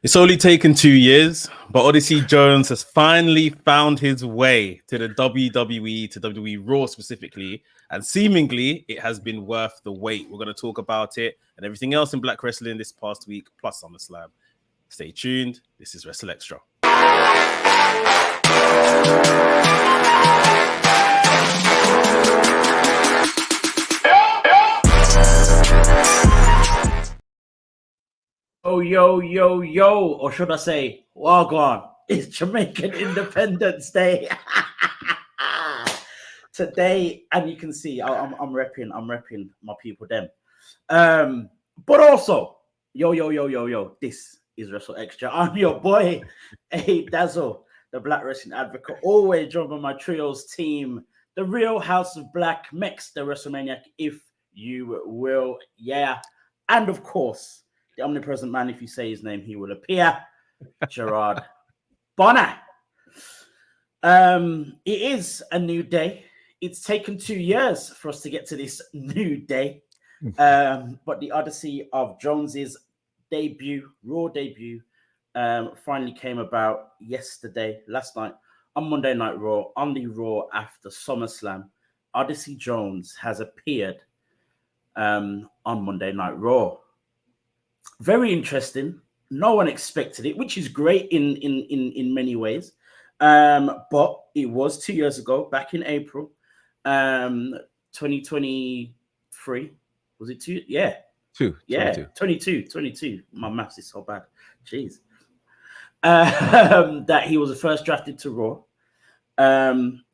It's only taken 2 years, but Odyssey Jones has finally found his way to the WWE, to WWE Raw specifically, and seemingly it has been worth the wait. We're going to talk about it and everything else in Black Wrestling this past week, plus SummerSlam. Stay tuned. This is WrstlXtra. Oh, yo, or should I say, Wagwan, it's Jamaican Independence Day. Today, and you can see I'm repping my people them. But also, yo, this is WrstlXtra. I'm your boy, A Dazzle, the Black Wrestling Advocate, always joined by my trios team, the Real House of Black, Mex, the WrestleManiac, if you will, yeah. And of course, the omnipresent man, if you say his name, he will appear. Gerard Bonner. It is a new day. It's taken 2 years for us to get to this new day. But the Odyssey of Jones's debut, Raw debut, finally came about last night, on Monday Night Raw, on the Raw after SummerSlam. Odyssey Jones has appeared on Monday Night Raw. Very interesting. No one expected it, which is great in many ways. But it was 2 years ago, back in April, 2023. Was it two? Yeah. Two. Yeah, 22. My maths is so bad. Jeez. That he was the first drafted to Raw.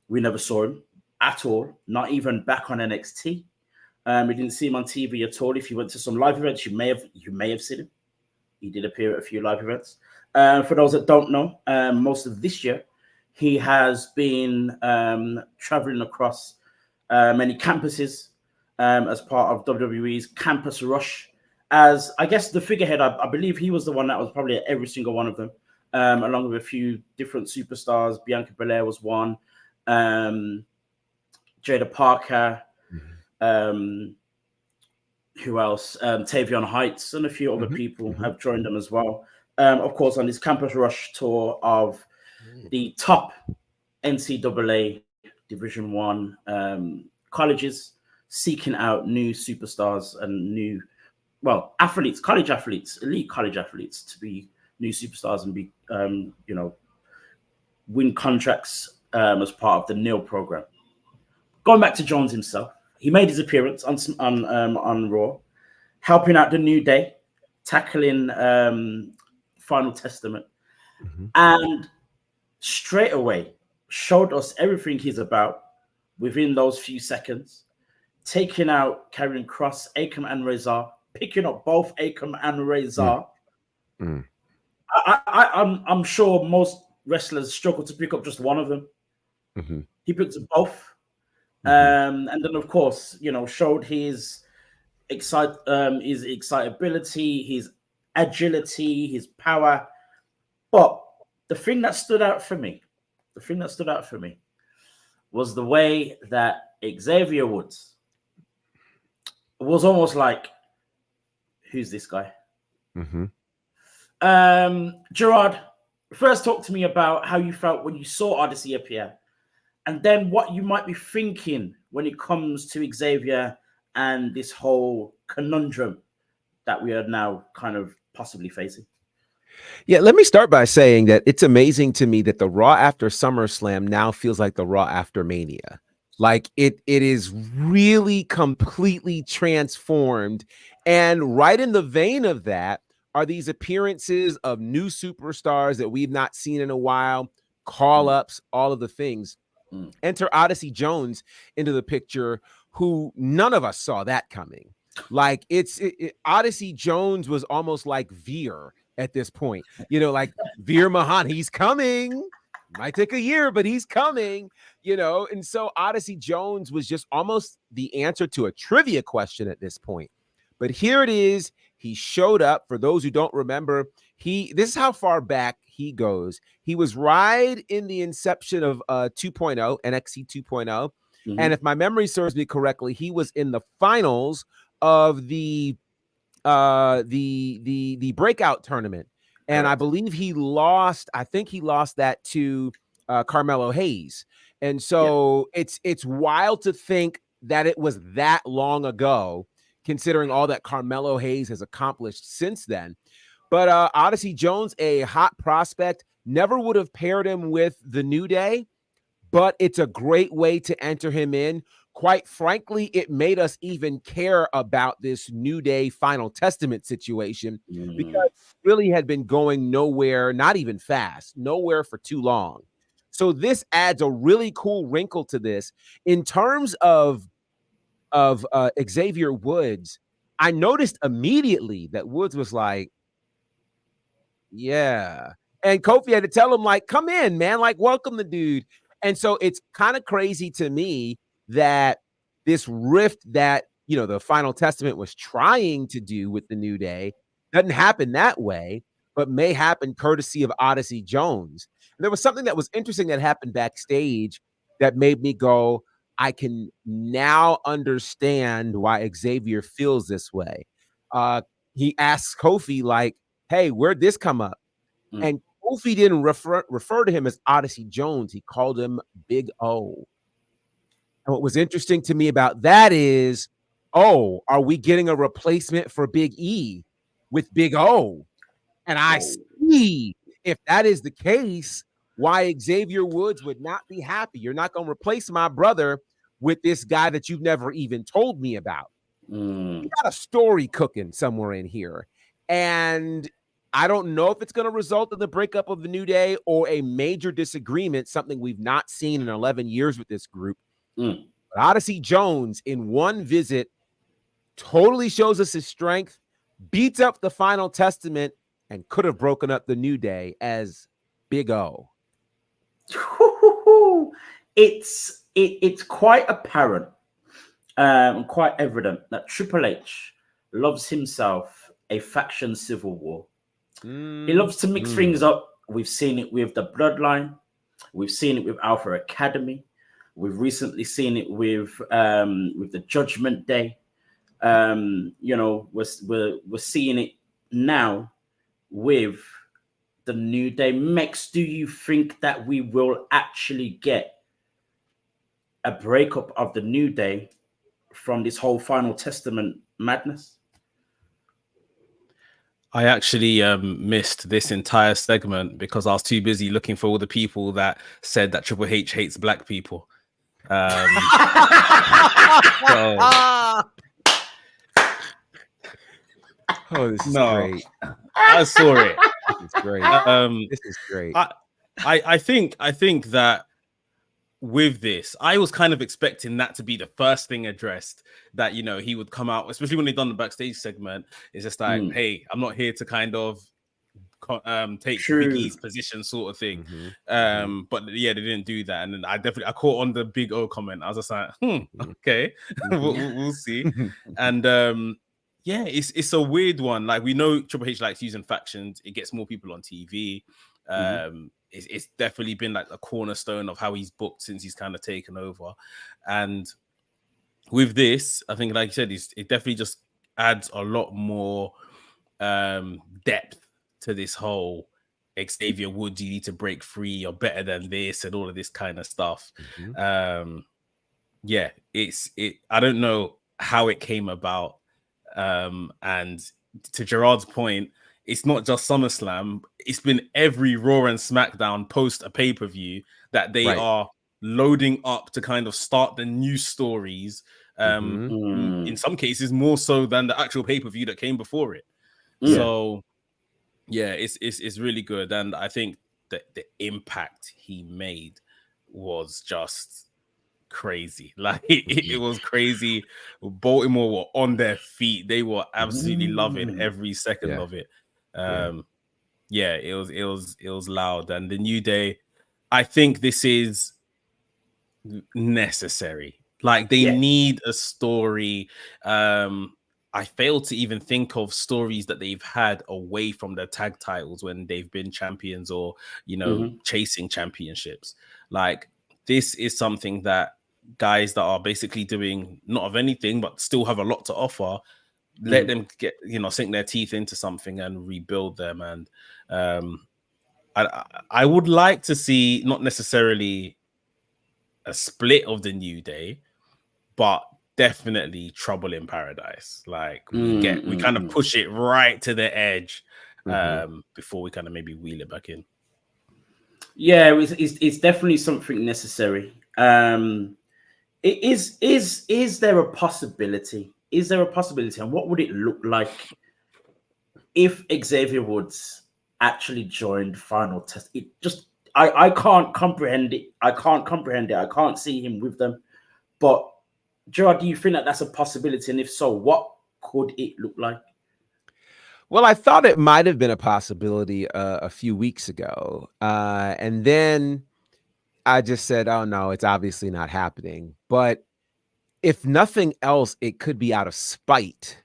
We never saw him at all, not even back on NXT. We didn't see him on TV at all. If you went to some live events, you may have seen him. He did appear at a few live events. For those that don't know, most of this year, he has been traveling across many campuses as part of WWE's Campus Rush. As, I guess, the figurehead, I believe he was the one that was probably at every single one of them, along with a few different superstars. Bianca Belair was one. Jada Parker. Who else? Tavion Heights and a few other people have joined them as well. Of course, on this Campus Rush tour of the top NCAA Division One colleges, seeking out new superstars and new, athletes, college athletes, elite college athletes to be new superstars and be, win contracts as part of the NIL program. Going back to Jones himself. He made his appearance on Raw, helping out the New Day, tackling Final Testament, and straight away showed us everything he's about within those few seconds, taking out Karrion Kross, Akam, and Rezar, picking up both Akam and Rezar. I'm sure most wrestlers struggle to pick up just one of them. He picked up both. And then, of course, showed his excitability, his agility, his power. But the thing that stood out for me was the way that Xavier Woods was almost like, who's this guy? Gerard, first talk to me about how you felt when you saw Odyssey appear. And then what you might be thinking when it comes to Xavier and this whole conundrum that we are now kind of possibly facing. Yeah, let me start by saying that it's amazing to me that the Raw after SummerSlam now feels like the Raw after Mania. Like it is really completely transformed. And right in the vein of that are these appearances of new superstars that we've not seen in a while, call-ups, all of the things. Enter Odyssey Jones into the picture, who none of us saw that coming. Like Odyssey Jones was almost like Veer at this point, like Veer Mahan, he's coming. Might take a year, but he's coming, And so Odyssey Jones was just almost the answer to a trivia question at this point. But here it is. He showed up. For those who don't remember, this is how far back he goes. He was right in the inception of 2.0, NXT 2.0. And if my memory serves me correctly, he was in the finals of the breakout tournament And I believe he lost. I think he lost that to Carmelo Hayes. And so it's wild to think that it was that long ago, considering all that Carmelo Hayes has accomplished since then. But Odyssey Jones, a hot prospect, never would have paired him with the New Day, but it's a great way to enter him in. Quite frankly, it made us even care about this New Day Final Testament situation because it really had been going nowhere, not even fast, nowhere for too long. So this adds a really cool wrinkle to this. In terms of Xavier Woods, I noticed immediately that Woods was like, yeah. And Kofi had to tell him, like, come in, man, like, welcome the dude. And so it's kind of crazy to me that this rift that, you know, the Final Testament was trying to do with the New Day doesn't happen that way, but may happen courtesy of Odyssey Jones. And there was something that was interesting that happened backstage that made me go, I can now understand why Xavier feels this way. He asks Kofi, like, hey, where'd this come up? And Kofi didn't refer to him as Odyssey Jones. He called him Big O. And what was interesting to me about that is, oh, are we getting a replacement for Big E with Big O? And I see, if that is the case, why Xavier Woods would not be happy. You're not going to replace my brother with this guy that you've never even told me about. You got a story cooking somewhere in here. And I don't know if it's going to result in the breakup of the New Day or a major disagreement, something we've not seen in 11 years with this group. But Odyssey Jones, in one visit, totally shows us his strength, beats up the Final Testament, and could have broken up the New Day as Big O. It's quite apparent, quite evident that Triple H loves himself a faction civil war. He loves to mix things up. We've seen it with the Bloodline. We've seen it with Alpha Academy. We've recently seen it with the Judgment Day. You know, we're seeing it now with the New Day. Mex, do you think that we will actually get a breakup of the New Day from this whole Final Testament madness? I actually missed this entire segment because I was too busy looking for all the people that said that Triple H hates black people. So, oh, this is great. I saw it. This is great. This is great. I think that with this, I was kind of expecting that to be the first thing addressed, that, you know, he would come out, especially when they done the backstage segment. It's just like, hey, I'm not here to kind of take Big E's position sort of thing. But yeah, they didn't do that. And then I caught on the Big O comment. I was just like, okay, we'll see. And yeah, it's a weird one. Like, we know Triple H likes using factions. It gets more people on TV. It's definitely been like a cornerstone of how he's booked since he's kind of taken over. And with this, I think, like you said, it definitely just adds a lot more depth to this whole Xavier Woods, you need to break free, you're better than this, and all of this kind of stuff. Yeah, I don't know how it came about. And to Gerard's point, it's not just SummerSlam. It's been every Raw and SmackDown post a pay-per-view that they are loading up to kind of start the new stories. In some cases, more so than the actual pay-per-view that came before it. So, yeah, it's really good. And I think that the impact he made was just crazy. Like, it was crazy. Baltimore were on their feet. They were absolutely loving every second of it. Yeah, it was loud. And the New Day, I think this is necessary. Like, they need a story. I fail to even think of stories that they've had away from their tag titles when they've been champions or, you know, chasing championships. Like, this is something that guys that are basically doing not of anything but still have a lot to offer let them get, sink their teeth into something and rebuild them. And I would like to see not necessarily a split of the New Day, but definitely Trouble in Paradise. Like we kind of push it right to the edge before we kind of maybe wheel it back in. Yeah, it's definitely something necessary. Is there a possibility? Is there a possibility? And what would it look like if Xavier Woods actually joined Final Test? It just I can't comprehend it. I can't see him with them. But Gerard, do you think that that's a possibility? And if so, what could it look like? Well, I thought it might have been a possibility a few weeks ago. And then I just said, oh, no, it's obviously not happening. But if nothing else, it could be out of spite,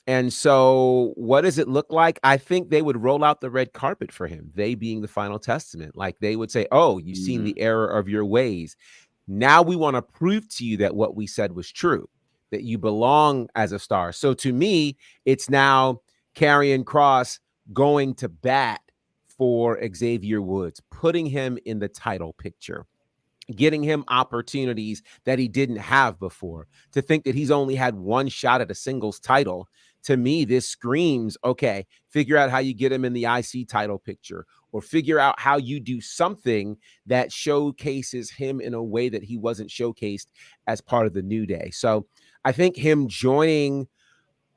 And so what does it look like? I think they would roll out the red carpet for him, they being the Final Testament. Like they would say, oh, you've seen the error of your ways. Now we want to prove to you that what we said was true, that you belong as a star. So to me, it's now Karrion Kross going to bat for Xavier Woods, putting him in the title picture, getting him opportunities that he didn't have before. To think that he's only had one shot at a singles title, to me, this screams, okay, figure out how you get him in the IC title picture, or figure out how you do something that showcases him in a way that he wasn't showcased as part of the New Day. So I think him joining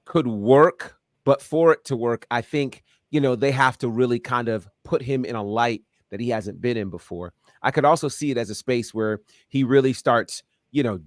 could work, but for it to work, I think, they have to really kind of put him in a light that he hasn't been in before. I could also see it as a space where he really starts,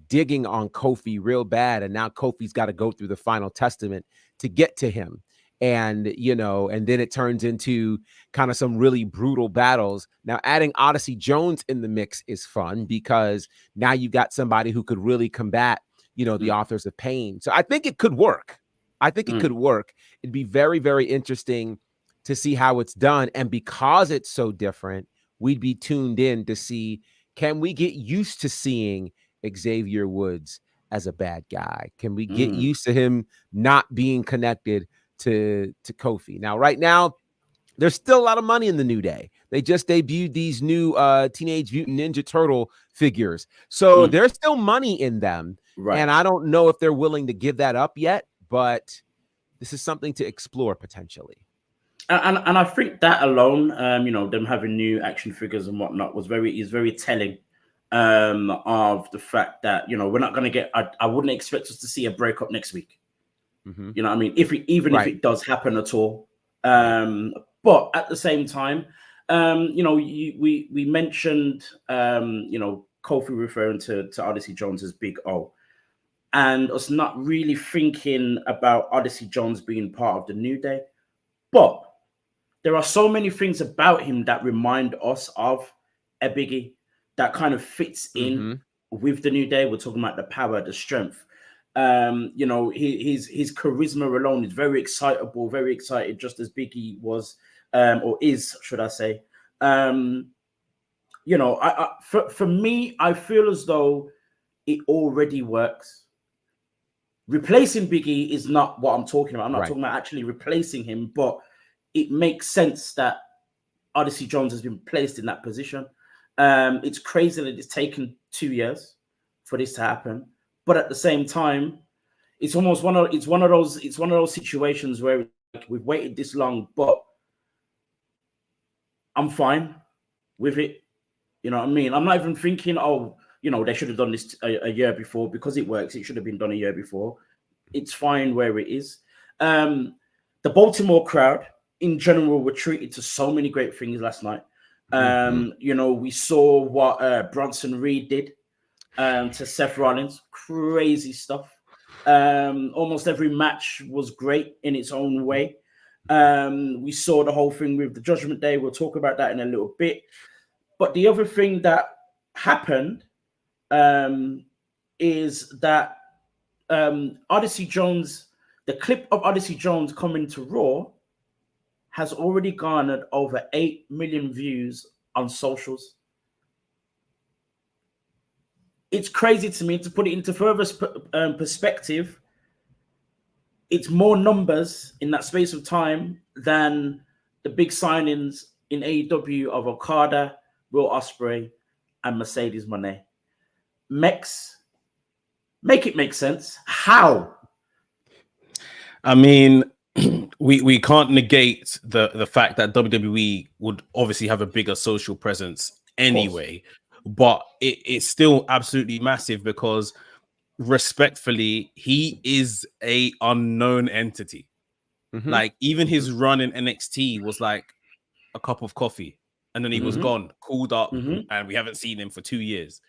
digging on Kofi real bad. And now Kofi's got to go through the Final Testament to get to him. And, and then it turns into kind of some really brutal battles. Now, adding Odyssey Jones in the mix is fun because now you've got somebody who could really combat, the authors of pain. So I think it could work. It'd be very, very interesting to see how it's done. And because it's so different, we'd be tuned in to see, can we get used to seeing Xavier Woods as a bad guy? Can we get used to him not being connected to Kofi? Now, right now, there's still a lot of money in the New Day. They just debuted these new Teenage Mutant Ninja Turtle figures. So there's still money in them. Right. And I don't know if they're willing to give that up yet, but this is something to explore potentially. And I think that alone, them having new action figures and whatnot is very telling of the fact that, we're not going to get, I wouldn't expect us to see a breakup next week. You know what I mean? If it does happen at all. But at the same time, we mentioned, Kofi referring to Odyssey Jones as Big O, and us not really thinking about Odyssey Jones being part of the New Day. But there are so many things about him that remind us of a Biggie that kind of fits in with the New Day. We're talking about the power, the strength. His charisma alone is very excitable, very excited, just as Biggie was, or is, should I say. For me, I feel as though it already works. Replacing Biggie is not what I'm talking about. I'm not talking about actually replacing him, but it makes sense that Odyssey Jones has been placed in that position. It's crazy that it's taken 2 years for this to happen, but at the same time, it's one of those situations where we've waited this long, but I'm fine with it. You know what I mean? I'm not even thinking, they should have done this a year before, because it works. It should have been done a year before. It's fine where it is. The Baltimore crowd in general were treated to so many great things last night. We saw what Bronson Reed did to Seth Rollins. Crazy stuff. Almost every match was great in its own way. We saw the whole thing with the Judgment Day. We'll talk about that in a little bit. But the other thing that happened is that Odyssey Jones, the clip of Odyssey Jones coming to Raw, has already garnered over 8 million views on socials. It's crazy to me. To put it into further perspective, it's more numbers in that space of time than the big signings in AEW of Okada, Will Ospreay, and Mercedes Moné. Mex, make it make sense. How? I mean, we can't negate the fact that WWE would obviously have a bigger social presence anyway, but it's still absolutely massive because respectfully, he is a unknown entity. Like even his run in NXT was like a cup of coffee, and then he was gone, cooled up, and we haven't seen him for 2 years.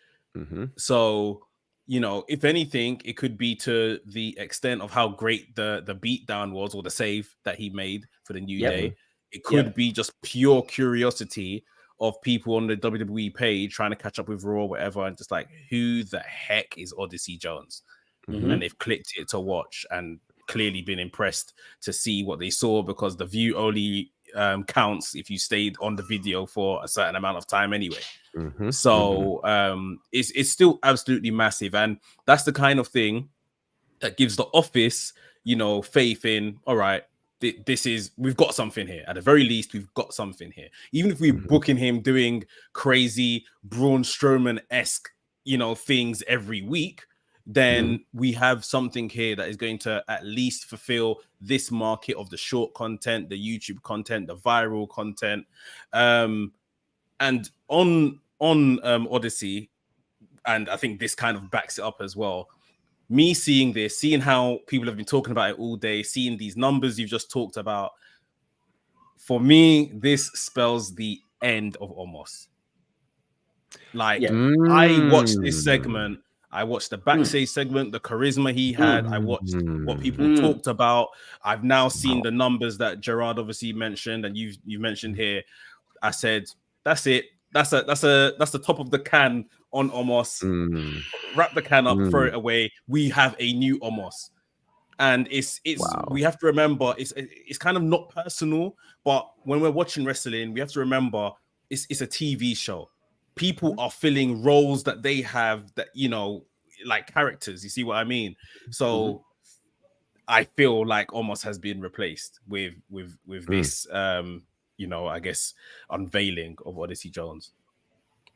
So, you know, if anything, it could be to the extent of how great the beatdown was or the save that he made for the New Day. It could be just pure curiosity of people on the WWE page trying to catch up with Raw or whatever, and just like, who the heck is Odyssey Jones? And they've clicked it to watch and clearly been impressed to see what they saw, because the view only counts if you stayed on the video for a certain amount of time anyway. So it's still absolutely massive, and that's the kind of thing that gives the office, you know, faith in, all right, we've got something here. At the very least, we've got something here. Even if we're booking him doing crazy Braun Strowman-esque, you know, things every week, then we have something here that is going to at least fulfill this market of the short content, the YouTube content, the viral content. And on Odyssey, and I think this kind of backs it up as well, me seeing this, seeing how people have been talking about it all day, seeing these numbers you've just talked about, for me, this spells the end of Omos. Like, I watched this segment, I watched the backstage segment, the charisma he had, I watched what people talked about. I've now seen the numbers that Gerard obviously mentioned, and you've mentioned here. I said, that's it. That's the top of the can on Omos. Wrap the can up, throw it away. We have a new Omos. And it's we have to remember, it's kind of not personal, but when we're watching wrestling, we have to remember it's a TV show. People are filling roles that they have, that, you know, like characters. You see what I mean? So I feel like Omos has been replaced with this you know, I guess, unveiling of Odyssey Jones.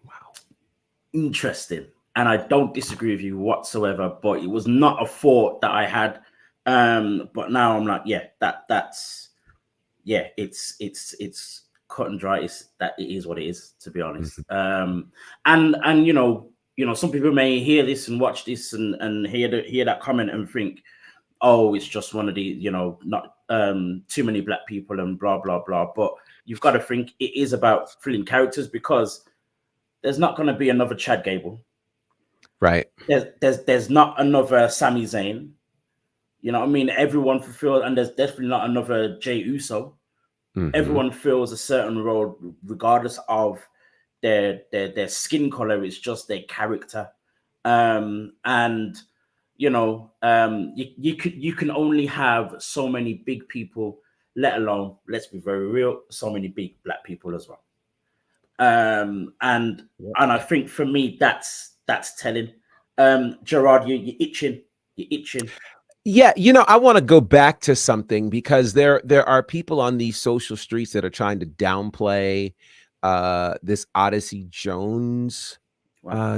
Wow. Interesting. And I don't disagree with you whatsoever, but it was not a thought that I had. But now I'm like, yeah, that's it's cut and dry. It is what it is, to be honest. And you know, some people may hear this and watch this and hear that comment and think, oh, it's just one of the, you know, not too many black people and blah blah blah. But you've got to think it is about filling characters, because there's not going to be another Chad Gable, right? There's not another Sami Zayn. You know what I mean? Everyone fulfilled, and there's definitely not another Jey Uso. Everyone fills a certain role, regardless of their skin color. It's just their character, and you know, you can only have so many big people, let alone, let's be very real, so many big black people as well. And I think for me that's telling. Gerard, you're itching. Yeah, you know, I want to go back to something, because there are people on these social streets that are trying to downplay this Odyssey Jones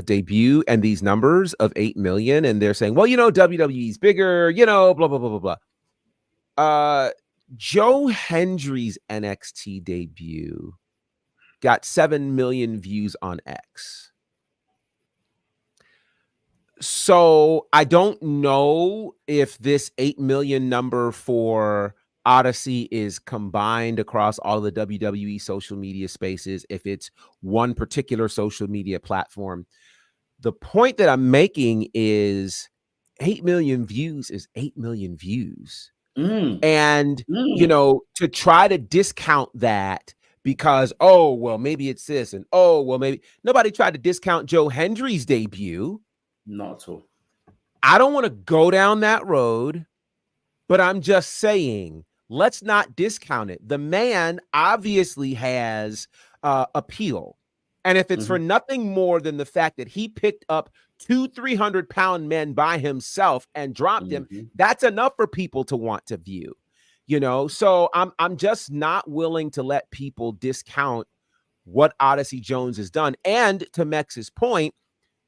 debut and these numbers of 8 million, and they're saying, well, you know, WWE's bigger, you know, blah blah blah blah blah. Joe Hendry's NXT debut got 7 million views on X. So I don't know if this 8 million number for Odyssey is combined across all the WWE social media spaces, if it's one particular social media platform. The point that I'm making is 8 million views is 8 million views. And, you know, to try to discount that because, oh, well, maybe it's this, and oh, well, maybe nobody tried to discount Joe Hendry's debut. Not at all. I don't want to go down that road, but I'm just saying, let's not discount it. The man obviously has appeal. And if it's for nothing more than the fact that he picked up 300-pound men by himself and dropped him, that's enough for people to want to view, you know? So I'm just not willing to let people discount what Odyssey Jones has done. And to Mex's point,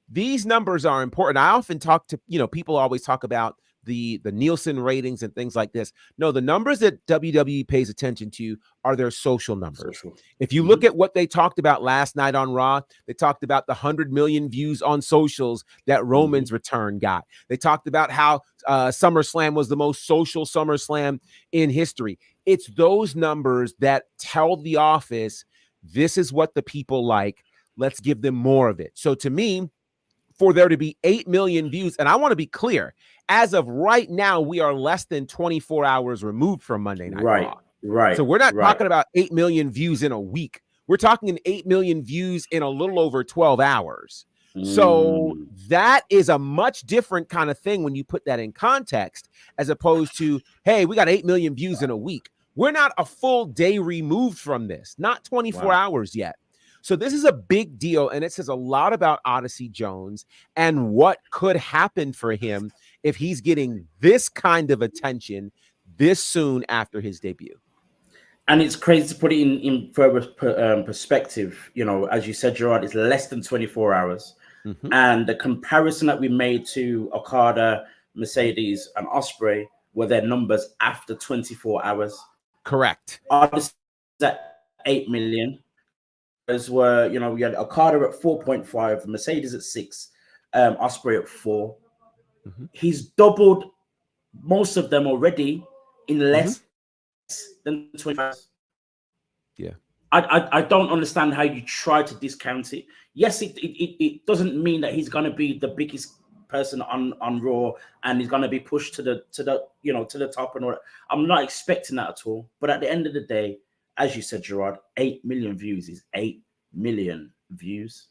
these numbers are important. I often talk to, you know, people always talk about the Nielsen ratings and things like this. No, the numbers that WWE pays attention to are their social numbers. If you look at what they talked about last night on Raw, they talked about the 100 million views on socials that Roman's return got. They talked about how SummerSlam was the most social SummerSlam in history. It's those numbers that tell the office, this is what the people like. Let's give them more of it. So to me, for there to be 8 million views, and I want to be clear, as of right now, we are less than 24 hours removed from Monday Night Raw. Right. So we're not talking about 8 million views in a week. We're talking 8 million views in a little over 12 hours. So that is a much different kind of thing when you put that in context, as opposed to, hey, we got 8 million views in a week. We're not a full day removed from this, not 24 hours yet. So this is a big deal, and it says a lot about Odyssey Jones and what could happen for him if he's getting this kind of attention this soon after his debut. And it's crazy to put it in further perspective. You know, as you said, Gerard, it's less than 24 hours. And the comparison that we made to Okada, Mercedes, and Ospreay were their numbers after 24 hours. Correct. Odyssey at 8 million. As were, you know, we had Okada at 4.5, Mercedes at 6, Ospreay at 4. He's doubled most of them already in less than 20 hours. Yeah. I don't understand how you try to discount it. Yes, it doesn't mean that he's going to be the biggest person on Raw and he's going to be pushed to the top and all that. I'm not expecting that at all. But at the end of the day, as you said, Gerard, 8 million views is 8 million views.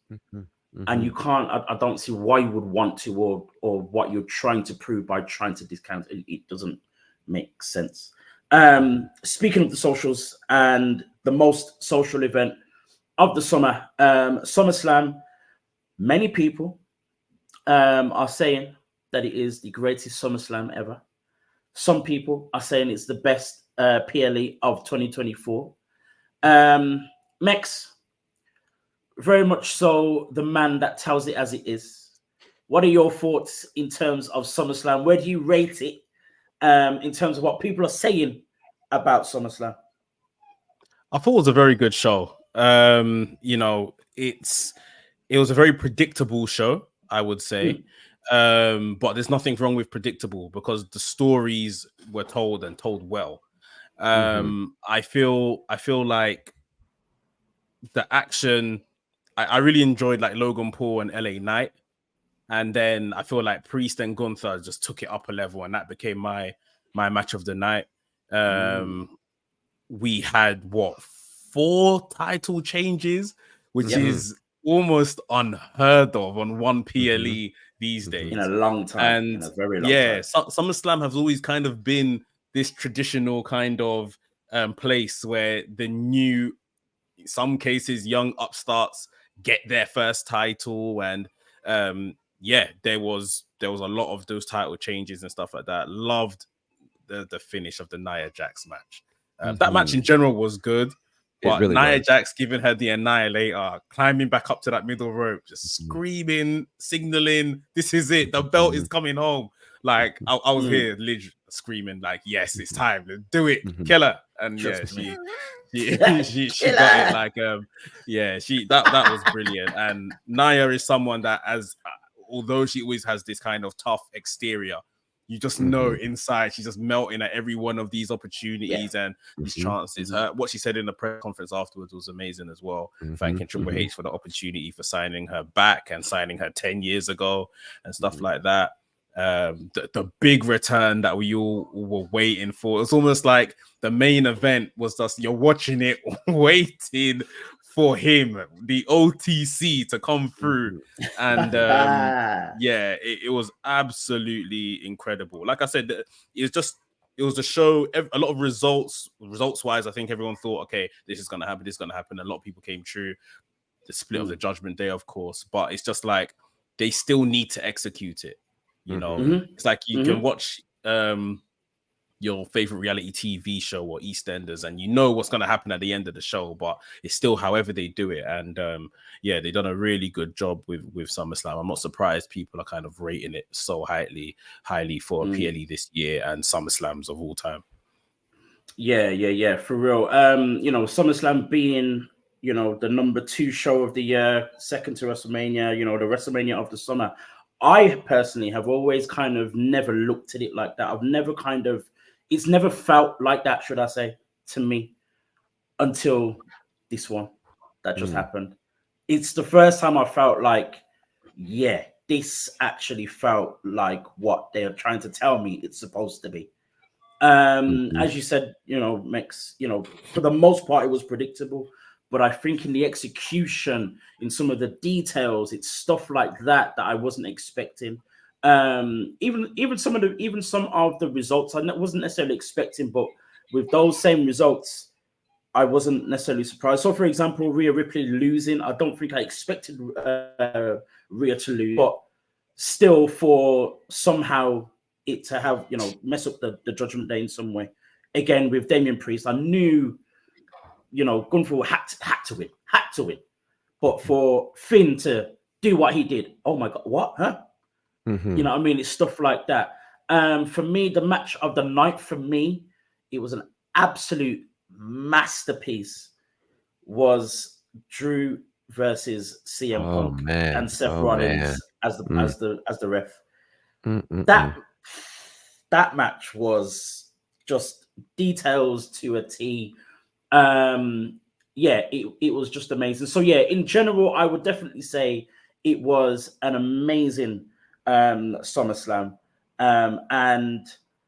And you can't, I don't see why you would want to, or what you're trying to prove by trying to discount it. It doesn't make sense. Speaking of the socials and the most social event of the summer, SummerSlam, many people are saying that it is the greatest SummerSlam ever. Some people are saying it's the best PLE of 2024. Mex, very much so the man that tells it as it is. What are your thoughts in terms of SummerSlam? Where do you rate it in terms of what people are saying about SummerSlam? I thought it was a very good show. You know, it was a very predictable show, I would say. But there's nothing wrong with predictable because the stories were told and told well. I feel like the action, I really enjoyed like Logan Paul and LA Knight, and then I feel like Priest and Gunther just took it up a level, and that became my match of the night. We had 4 title changes, which is almost unheard of on one PLE these days in a long time, and in a very long time. SummerSlam has always kind of been this traditional kind of place where the new, in some cases, young upstarts get their first title, and there was a lot of those title changes and stuff like that. Loved the finish of the Nia Jax match. That match in general was good, but really Nia Jax giving her the Annihilator, climbing back up to that middle rope, just screaming, signaling, this is it, the belt is coming home. Like I was here literally screaming, like, yes, it's time, let's do it, kill her. And she got it. Like that was brilliant. And Nia is someone that, although she always has this kind of tough exterior, you just know inside she's just melting at every one of these opportunities and these chances. What she said in the press conference afterwards was amazing as well, thanking Triple H for the opportunity for signing her back and signing her 10 years ago and stuff like that. The big return that we all were waiting for. It's almost like the main event was just, you're watching it waiting for him, the OTC, to come through. And it was absolutely incredible. Like I said, it was a show, a lot of results wise. I think everyone thought, okay, this is going to happen. A lot of people came true. the split of the Judgment Day, of course, but it's just like they still need to execute it. You know, it's like you can watch your favorite reality TV show or EastEnders, and you know what's going to happen at the end of the show, but it's still however they do it. And yeah, they've done a really good job with SummerSlam. I'm not surprised people are kind of rating it so highly for PLE this year and SummerSlams of all time. Yeah, for real. You know, SummerSlam being, you know, the number 2 show of the year, second to WrestleMania, you know, the WrestleMania of the summer. I personally have always kind of never looked at it like that. I've never kind of, it's never felt like that, should I say, to me, until this one that just happened. It's the first time I felt like, yeah, this actually felt like what they're trying to tell me it's supposed to be. As you said, you know, Mex, you know, for the most part, it was predictable. But I think in the execution, in some of the details, it's stuff like that I wasn't expecting. Even some of the results I wasn't necessarily expecting, but with those same results, I wasn't necessarily surprised. So, for example, Rhea Ripley losing, I don't think I expected Rhea to lose, but still, for somehow it to have, you know, mess up the Judgment Day in some way. Again, with Damian Priest, I knew, you know, Gunther had to win. But for Finn to do what he did, oh my God, what? Huh? You know what I mean? It's stuff like that. For me, the match of the night, for me, it was an absolute masterpiece, was Drew versus CM Punk and Seth Rollins as the ref. That match was just details to a T. Yeah, it was just amazing. So yeah, in general, I would definitely say it was an amazing SummerSlam. And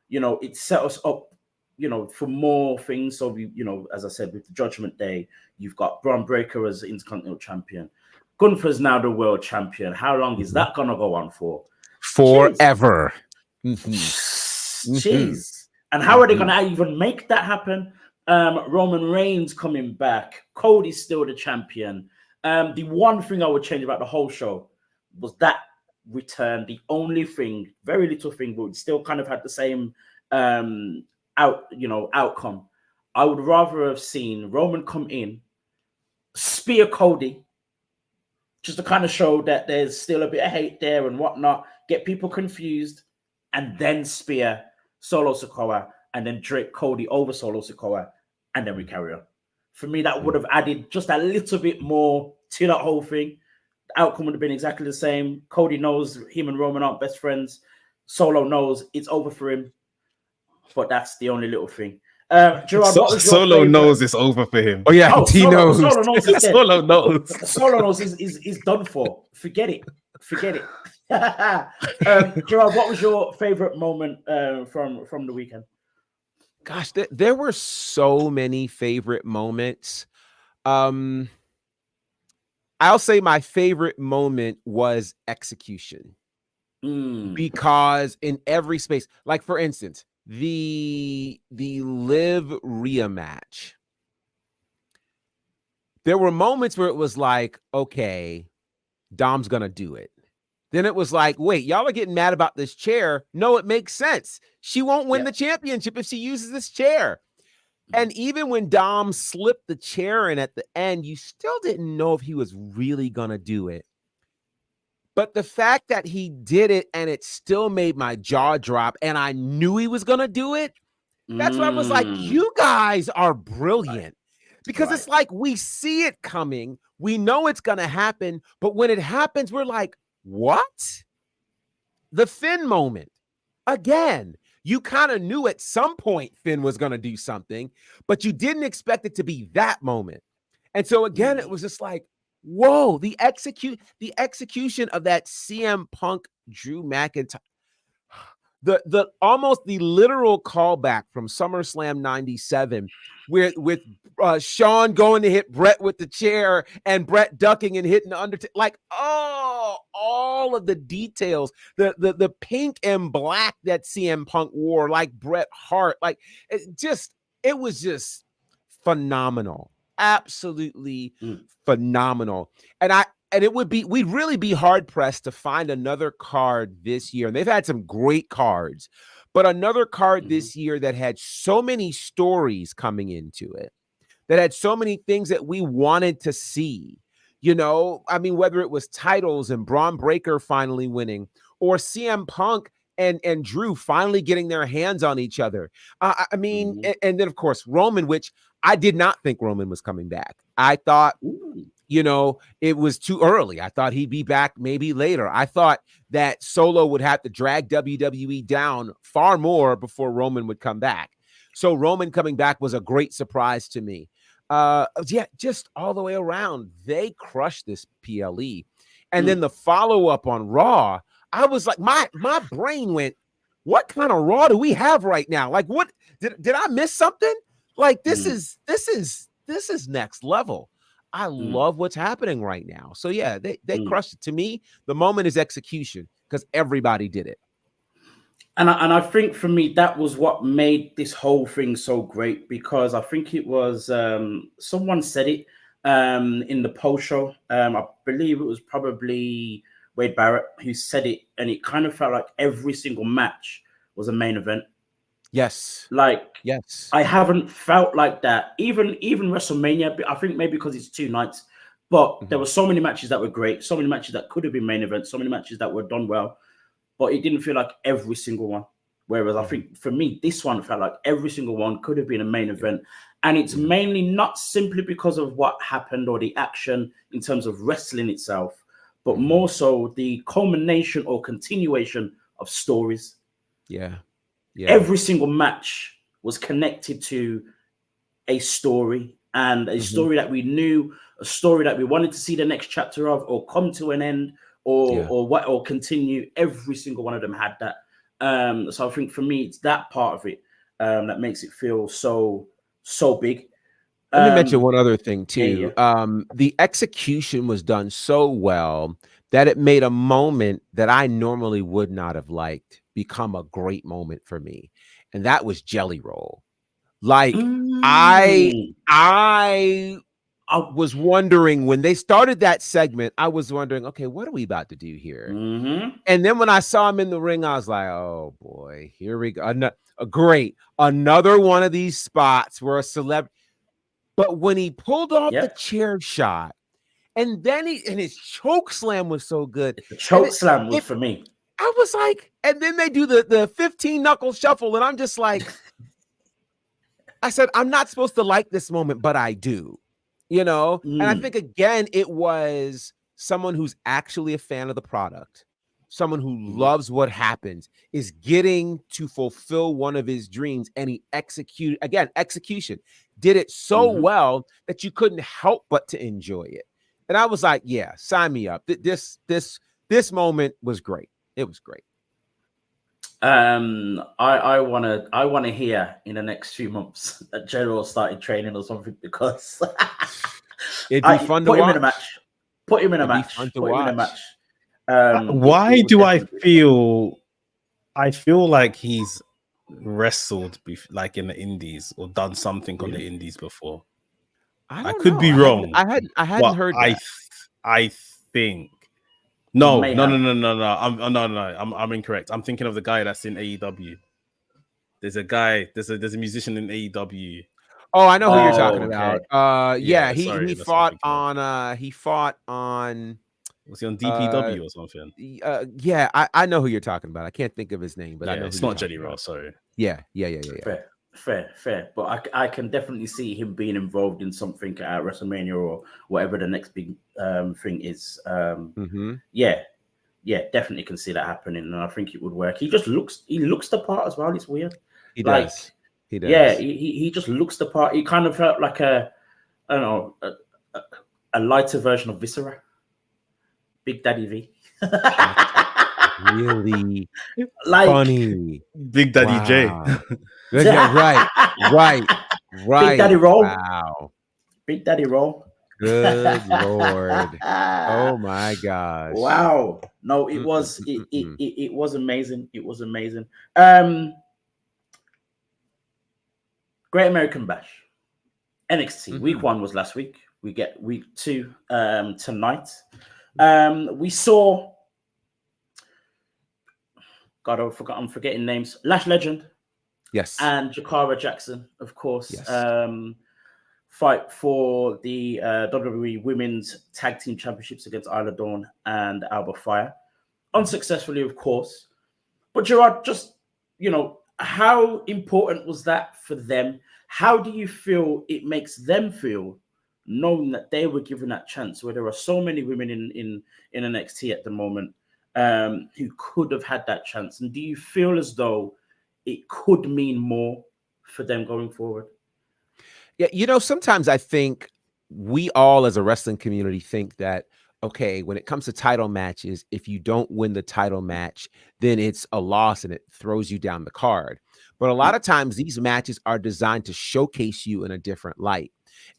you know, it set us up, you know, for more things. So we, you know, as I said, with the Judgment Day, you've got Braun Breaker as Intercontinental Champion. Gunther's now the world champion. How long is that gonna go on for? Forever. Jeez. And how are they gonna even make that happen? Roman Reigns coming back. Cody's still the champion. The one thing I would change about the whole show was that return. The only thing, very little thing, but it still kind of had the same outcome. I would rather have seen Roman come in, spear Cody, just to kind of show that there's still a bit of hate there and whatnot, get people confused, and then spear Solo Sikoa, and then Drake Cody over Solo Sikoa, and then we carry on. For me, that would have added just a little bit more to that whole thing. The outcome would have been exactly the same. Cody knows him and Roman aren't best friends. Solo knows it's over for him. But that's the only little thing. Gerard, Solo knows it's over for him. Oh yeah, he knows. Solo knows. Solo knows. Solo knows he's done for. Forget it. Gerard, what was your favorite moment from the weekend? Gosh, there were so many favorite moments. I'll say my favorite moment was execution. Because in every space, like for instance, the Liv Rhea match, there were moments where it was like, okay, Dom's gonna do it. Then it was like, wait, y'all are getting mad about this chair. No, it makes sense. She won't win the championship if she uses this chair. And even when Dom slipped the chair in at the end, you still didn't know if he was really gonna do it. But the fact that he did it and it still made my jaw drop and I knew he was going to do it, that's why I was like, you guys are brilliant. Because it's like we see it coming. We know it's going to happen. But when it happens, we're like, what? The Finn moment. Again, you kind of knew at some point Finn was going to do something, but you didn't expect it to be that moment. And so again, it was just like, whoa, the execution of that CM Punk Drew McIntyre, the almost the literal callback from SummerSlam 97, with Shawn going to hit Brett with the chair and Brett ducking and hitting the Undertaker, like, oh, all of the details, the pink and black that CM Punk wore, like Bret Hart, like it was just phenomenal. absolutely phenomenal. And we'd really be hard pressed to find another card this year. And they've had some great cards, but another card this year that had so many stories coming into it, that had so many things that we wanted to see. You know, I mean, whether it was titles and Braun Breaker finally winning, or CM Punk and Drew finally getting their hands on each other. I mean, and then of course Roman, which I did not think Roman was coming back. I thought, you know, it was too early. I thought he'd be back maybe later. I thought that Solo would have to drag WWE down far more before Roman would come back. So Roman coming back was a great surprise to me. Yeah, just all the way around, they crushed this PLE. And then the follow-up on Raw, I was like, my brain went, what kind of Raw do we have right now? Like, what did I miss something? Like, this is next level. I love what's happening right now. So yeah, they crushed it. To me, the moment is execution, because everybody did it. And I think for me, that was what made this whole thing so great, because I think it was someone said it in the post show. I believe it was probably Wade Barrett who said it, and it kind of felt like every single match was a main event. Yes. Like, yes. I haven't felt like that. Even WrestleMania, I think maybe because it's 2 nights, but there were so many matches that were great, so many matches that could have been main events, so many matches that were done well. But it didn't feel like every single one. Whereas I think for me, this one felt like every single one could have been a main event. And it's mainly not simply because of what happened or the action in terms of wrestling itself, but more so the culmination or continuation of stories. Yeah. Every single match was connected to a story, and a story that we knew, a story that we wanted to see the next chapter of, or come to an end, or continue. Every single one of them had that. So I think for me, it's that part of it that makes it feel so big. Let me mention one other thing too. The execution was done so well that it made a moment that I normally would not have liked become a great moment for me, and that was Jelly Roll. Like I was wondering when they started that segment, I was wondering, okay, what are we about to do here? And then when I saw him in the ring, I was like, oh boy, here we go. Another one of these spots where a celebrity. But when he pulled off the chair shot, and then his choke slam was so good. The choke slam was for me. I was like, and then they do the 15 knuckle shuffle, and I'm just like, I said, I'm not supposed to like this moment, but I do, you know? And I think, again, it was someone who's actually a fan of the product, someone who loves what happens, is getting to fulfill one of his dreams, and he executed, again, execution, did it so well that you couldn't help but to enjoy it. And I was like, yeah, sign me up. This moment was great. It was great. I wanna hear in the next few months that General started training or something, because it'd be fun to watch. Put him in a match. Put him in a match. Why do I feel like he's wrestled like in the indies or done something on the indies before? I could be wrong. I hadn't heard that. I think no. I'm incorrect. I'm thinking of the guy that's in AEW. There's a musician in AEW. Oh, I know who you're talking about. Sorry, he fought on. Was he on DPW or something? Yeah, I know who you're talking about. I can't think of his name, but I know it's not Jelly Roll. Sorry. Yeah. Fair. But I can definitely see him being involved in something at WrestleMania or whatever the next big thing is. Yeah, definitely can see that happening, and I think it would work. He looks the part as well. It's weird. He does. Yeah, he just looks the part. He kind of felt like a lighter version of Viscera. Big Daddy V. Really like funny. Big Daddy J. Right. Big Daddy Roll. Wow. Big Daddy Roll. Good Lord. Oh my gosh. Wow. No, it was it was amazing. It was amazing. Great American Bash. NXT. Week 1 was last week. We get week 2 tonight. We saw. God, I'm forgetting names. Lash Legend. Yes. And Jakara Jackson, of course. Yes. Fight for the WWE Women's Tag Team Championships against Isla Dawn and Alba Fire. Unsuccessfully, of course. But Gerard, just, how important was that for them? How do you feel it makes them feel knowing that they were given that chance, where there are so many women in NXT at the moment who could have had that chance? And do you feel as though it could mean more for them going forward? Yeah, sometimes I think we all as a wrestling community think that, okay, when it comes to title matches, if you don't win the title match, then it's a loss and it throws you down the card. But a lot of times these matches are designed to showcase you in a different light.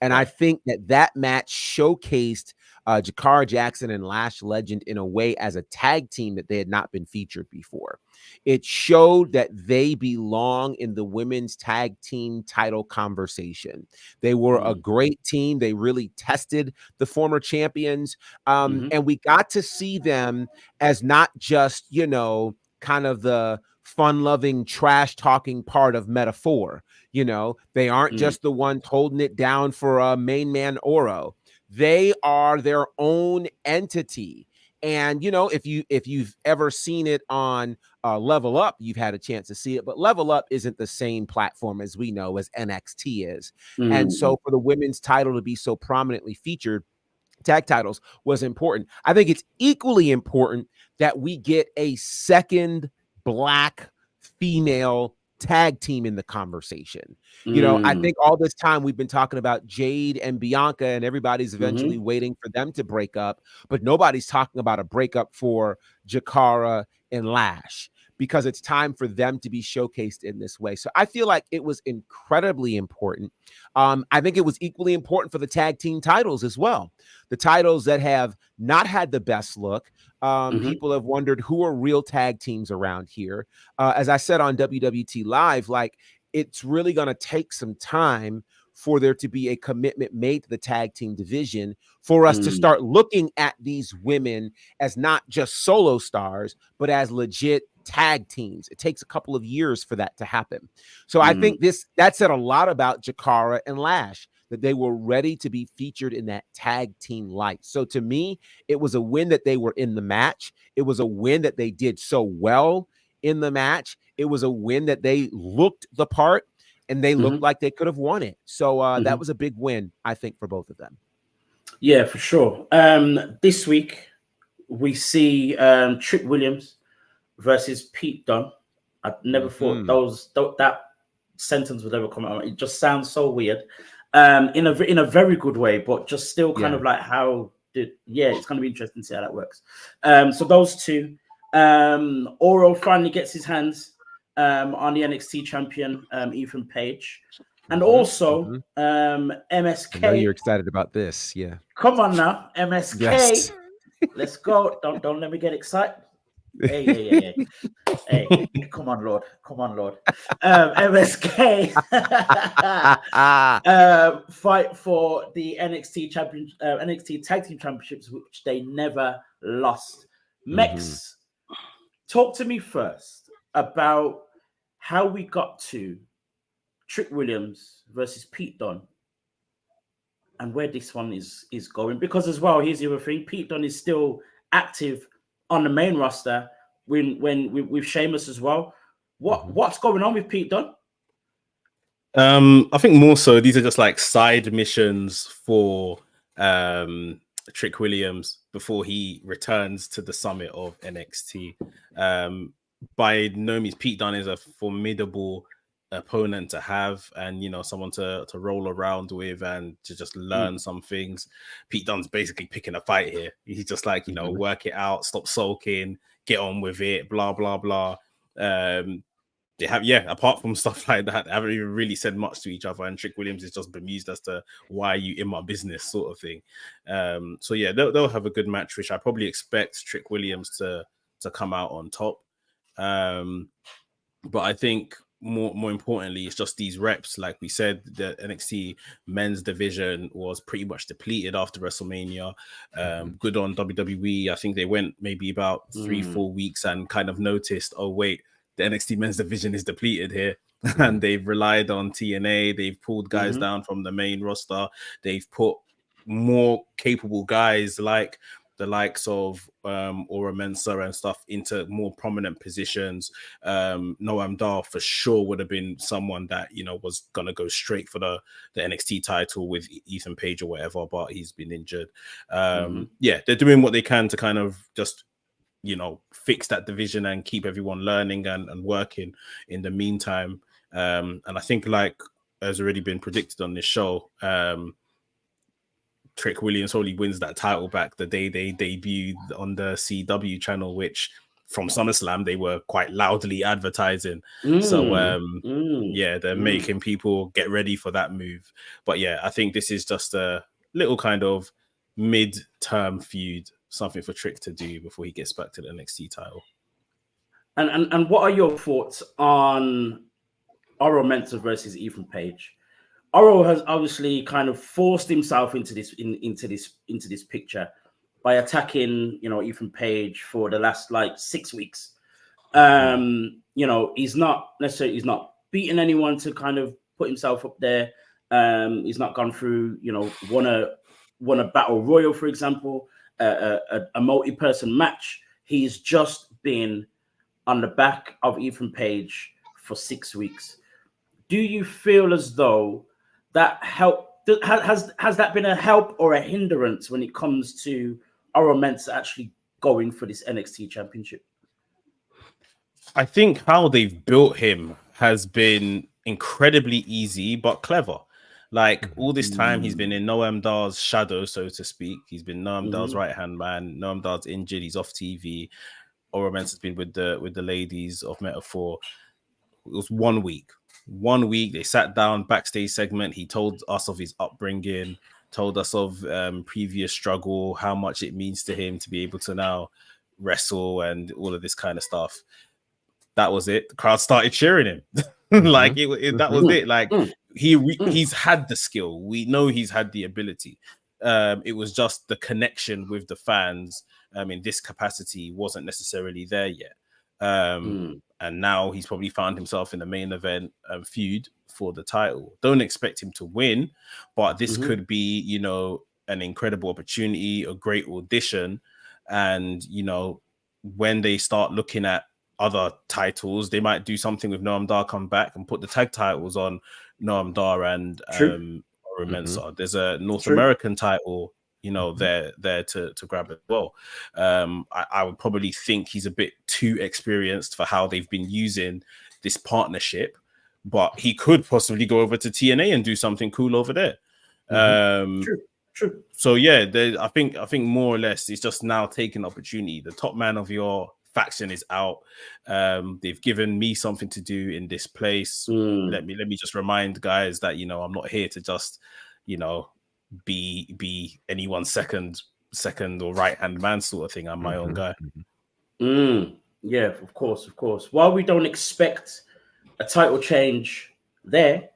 And I think that match showcased Jakara Jackson and Lash Legend in a way as a tag team that they had not been featured before. It showed that they belong in the women's tag team title conversation. They were a great team. They really tested the former champions. And we got to see them as not just, kind of the fun-loving, trash-talking part of Metaphor. They aren't just the ones holding it down for main man Oro. They are their own entity. And if you've ever seen it on Level Up, you've had a chance to see it. But Level Up isn't the same platform as we know as NXT is. And so for the women's title to be so prominently featured, tag titles, was important. I think it's equally important that we get a second Black female tag team in the conversation. I think all this time we've been talking about Jade and Bianca, and everybody's eventually waiting for them to break up, but nobody's talking about a breakup for Jakara and Lash, because it's time for them to be showcased in this way. So I feel like it was incredibly important. I think it was equally important for the tag team titles as well. The titles that have not had the best look. People have wondered who are real tag teams around here. As I said on WWT Live, it's really going to take some time for there to be a commitment made to the tag team division, for us to start looking at these women as not just solo stars, but as legit tag teams. It takes a couple of years for that to happen. So I think that said a lot about Jakara and Lash, that they were ready to be featured in that tag team light. So to me, it was a win that they were in the match. It was a win that they did so well in the match. It was a win that they looked the part and they looked like they could have won it. So that was a big win, I think, for both of them. Yeah, for sure. This week, we see Trick Williams versus Pete Dunne. I never thought that sentence would ever come out. It just sounds so weird. In a very good way, but just still kind of like it's going to be interesting to see how that works. So those two, Oro finally gets his hands on the NXT champion, Ethan Page, and also MSK. I know you're excited about this. Yeah, come on now, MSK. Yes. Let's go. Don't let me get excited. Hey. Hey, come on, Lord. MSK fight for the NXT Tag Team Championships, which they never lost. Mex, talk to me first about how we got to Trick Williams versus Pete Dunne and where this one is going. Because as well, here's the other thing: Pete Dunne is still active on the main roster with Sheamus as well. What's going on with Pete Dunne? I think more so these are just like side missions for Trick Williams before he returns to the summit of NXT. By no means, Pete Dunne is a formidable opponent to have, and someone to roll around with and to just learn some things. Pete Dunne's basically picking a fight here. He's just like, work it out, stop sulking, get on with it, blah blah blah. They have, apart from stuff like that, they haven't even really said much to each other, and Trick Williams is just bemused as to why are you in my business sort of thing. So yeah, they'll have a good match, which I probably expect Trick Williams to come out on top. But I think more importantly, it's just these reps. Like we said, the NXT men's division was pretty much depleted after WrestleMania. Good on WWE. I think they went maybe about 3-4 weeks and kind of noticed, oh wait, the NXT men's division is depleted here. And they've relied on TNA. They've pulled guys down from the main roster. They've put more capable guys like the likes of Aura Mensah and stuff into more prominent positions. Noam Dar for sure would have been someone that, you know, was going to go straight for the NXT title with Ethan Page or whatever, but he's been injured. Yeah, they're doing what they can to kind of just, you know, fix that division and keep everyone learning and working in the meantime. And I think, like has already been predicted on this show, Trick Williams probably wins that title back the day they debuted on the CW channel, which from SummerSlam they were quite loudly advertising. So yeah, they're making people get ready for that move. But yeah, I think this is just a little kind of mid-term feud, something for Trick to do before he gets back to the NXT title. And what are your thoughts on Oro Mensah versus Ethan Page? Oro has obviously kind of forced himself into this picture by attacking, you know, Ethan Page for the last like 6 weeks. You know, he's not beaten anyone to kind of put himself up there. He's not gone through, you know, won a battle royal, for example, a multi-person match. He's just been on the back of Ethan Page for 6 weeks. Do you feel as though that has that been a help or a hindrance when it comes to Oro Mensah actually going for this NXT championship? I think how they've built him has been incredibly easy but clever. Like all this time, he's been in Noam Dar's shadow, so to speak. He's been Noam Dar's right-hand man. Noam Dar's injured. He's off TV. Oro Mensah's been with the ladies of Metaphor. It was 1 week. 1 week, they sat down, backstage segment. He told us of his upbringing, told us of previous struggle, how much it means to him to be able to now wrestle and all of this kind of stuff. That was it. The crowd started cheering him. Like that was it. Like he's had the skill. We know he's had the ability. It was just the connection with the fans in this capacity wasn't necessarily there yet. And now he's probably found himself in the main event feud for the title. Don't expect him to win, but this could be, you know, an incredible opportunity, a great audition. And, you know, when they start looking at other titles, they might do something with Noam Dar, come back and put the tag titles on Noam Dar and Oro Mensah. There's a North American title, you know, there to grab as well. I would probably think he's a bit too experienced for how they've been using this partnership, but he could possibly go over to TNA and do something cool over there. True. So yeah, I think more or less it's just now taking opportunity. The top man of your faction is out. They've given me something to do in this place. Let me just remind guys that, you know, I'm not here to just, you know, be anyone's second or right hand man sort of thing. I'm my own guy. Yeah, of course. While we don't expect a title change there,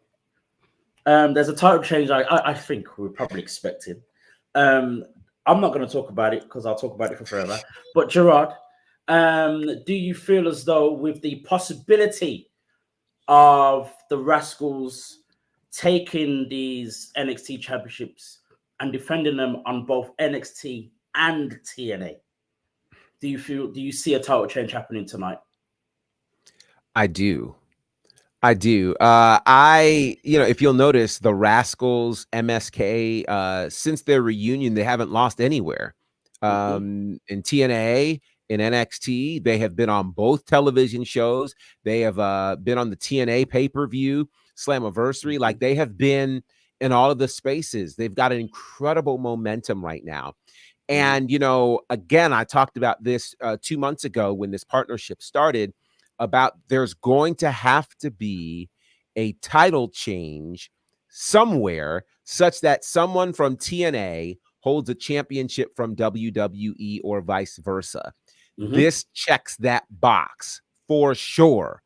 there's a title change I think we're probably expecting. I'm not going to talk about it because I'll talk about it for forever. But Gerard, do you feel as though with the possibility of the Rascals taking these NXT championships and defending them on both NXT and TNA, do you see a title change happening tonight? I do. You know, if you'll notice, the Rascals, MSK, since their reunion, they haven't lost anywhere. In TNA, in NXT, they have been on both television shows. They have been on the TNA pay-per-view, Slammiversary. Like, they have been in all of the spaces. They've got an incredible momentum right now. And, you know, again, I talked about this 2 months ago when this partnership started, about there's going to have to be a title change somewhere such that someone from TNA holds a championship from WWE or vice versa. This checks that box for sure.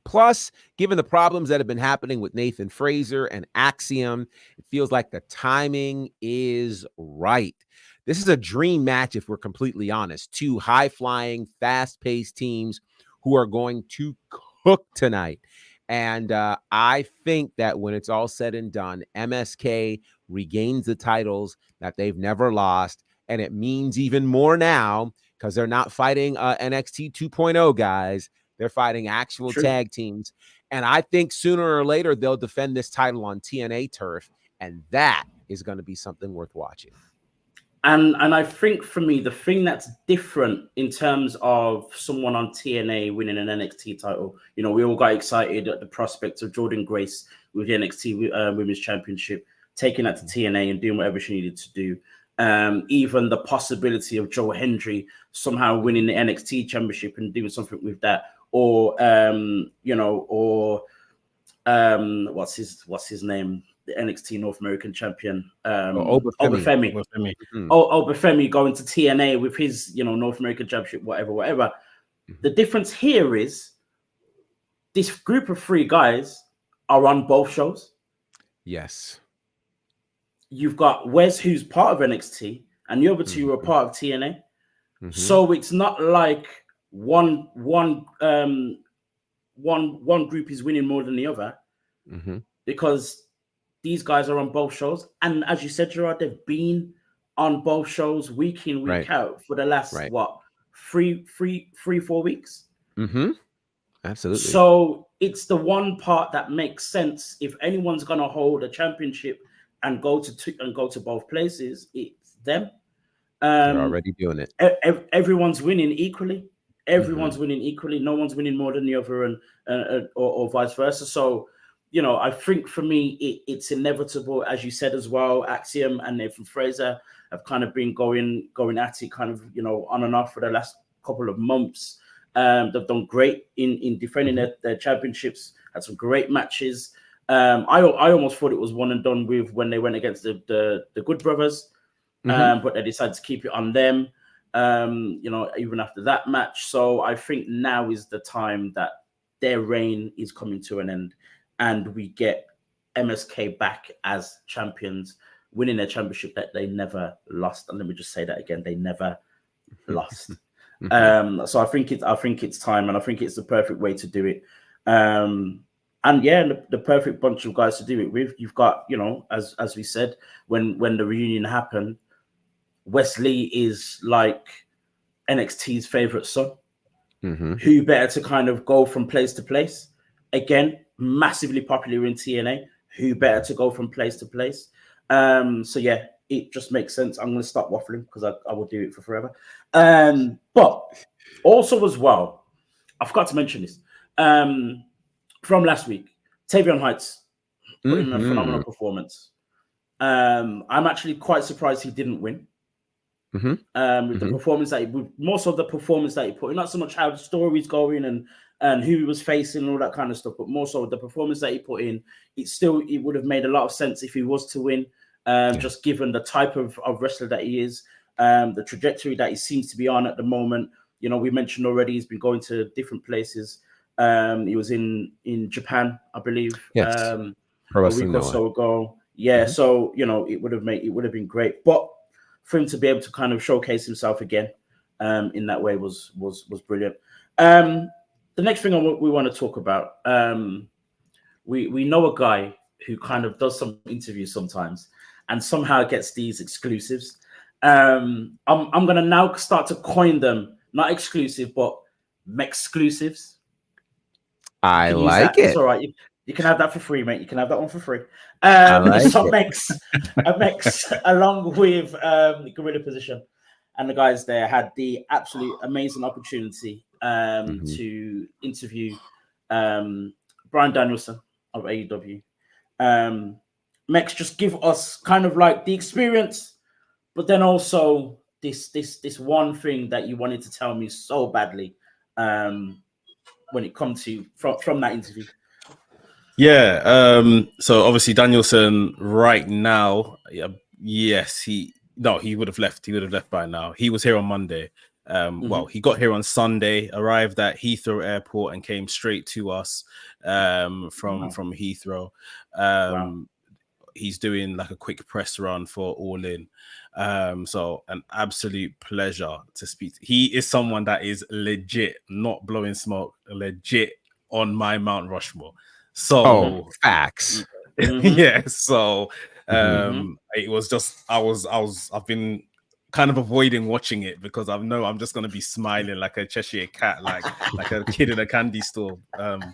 Plus, given the problems that have been happening with Nathan Fraser and Axiom, it feels like the timing is right. This is a dream match, if we're completely honest. Two high-flying, fast-paced teams who are going to cook tonight. And I think that when it's all said and done, MSK regains the titles that they've never lost. And it means even more now because they're not fighting NXT 2.0 guys. They're fighting actual tag teams. And I think sooner or later, they'll defend this title on TNA turf. And that is going to be something worth watching. And I think for me, the thing that's different in terms of someone on TNA winning an NXT title, you know, we all got excited at the prospect of Jordynne Grace with the NXT Women's Championship, taking that to TNA and doing whatever she needed to do. Even the possibility of Joe Hendry somehow winning the NXT Championship and doing something with that, or you know, or what's his name? The NXT North American champion, Obafemi. Obafemi going to TNA with his, you know, North American championship, whatever. Mm-hmm. The difference here is this group of 3 guys are on both shows. Yes. You've got Wes, who's part of NXT, and the other 2 are part of TNA. Mm-hmm. So it's not like one group is winning more than the other, because these guys are on both shows. And as you said, Gerard, they've been on both shows week in, week out for the last, 3-4 weeks? Mm-hmm. Absolutely. So it's the one part that makes sense. If anyone's going to hold a championship and go to both places, it's them. They're already doing it. Everyone's winning equally. Everyone's winning equally. No one's winning more than the other, and or vice versa. So, you know, I think for me, it's inevitable, as you said as well. Axiom and Nathan Fraser have kind of been going at it, kind of, you know, on and off for the last couple of months. They've done great in defending their championships. Had some great matches. I almost thought it was one and done with when they went against the Good Brothers, but they decided to keep it on them. You know, even after that match. So I think now is the time that their reign is coming to an end, and we get MSK back as champions, winning their championship that they never lost. And let me just say that again: they never lost. So I think it's time, and I think it's the perfect way to do it. And yeah, the perfect bunch of guys to do it with. You've got, you know, as we said, when the reunion happened, Wesley is like NXT's favorite son. Who better to kind of go from place to place? Again, massively popular in TNA. Who better to go from place to place? So yeah, it just makes sense. I'm going to stop waffling because I will do it for forever. But also as well, I forgot to mention this. From last week, Tavion Heights put in a phenomenal performance. I'm actually quite surprised he didn't win. With the performance more so the performance that he put in, not so much how the story's going and who he was facing and all that kind of stuff, but more so the performance that he put in. It would have made a lot of sense if he was to win, just given the type of wrestler that he is, the trajectory that he seems to be on at the moment. You know, we mentioned already he's been going to different places. He was in Japan, I believe, a week or so ago. Yeah, so you know, it would have been great, but for him to be able to kind of showcase himself again in that way was brilliant. The next thing we want to talk about, we know a guy who kind of does some interviews sometimes and somehow gets these exclusives. I'm going to now start to coin them, not exclusive, but exclusives. I like it. It's all right. You can have that for free, mate. You can have that one for free. So Mex along with Gorilla Position and the guys there had the absolute amazing opportunity to interview Bryan Danielson of AEW. Mex, just give us kind of like the experience, but then also this one thing that you wanted to tell me so badly when it comes to from that interview. Yeah. So obviously Danielson right now, yes, he would have left. He would have left by now. He was here on Monday. Well, he got here on Sunday, arrived at Heathrow Airport, and came straight to us from Heathrow. He's doing like a quick press run for All In. So an absolute pleasure to speak. He is someone that is legit, not blowing smoke, legit on my Mount Rushmore. So facts. Yeah. So it was just I've been kind of avoiding watching it because I know I'm just gonna be smiling like a Cheshire cat, like a kid in a candy store.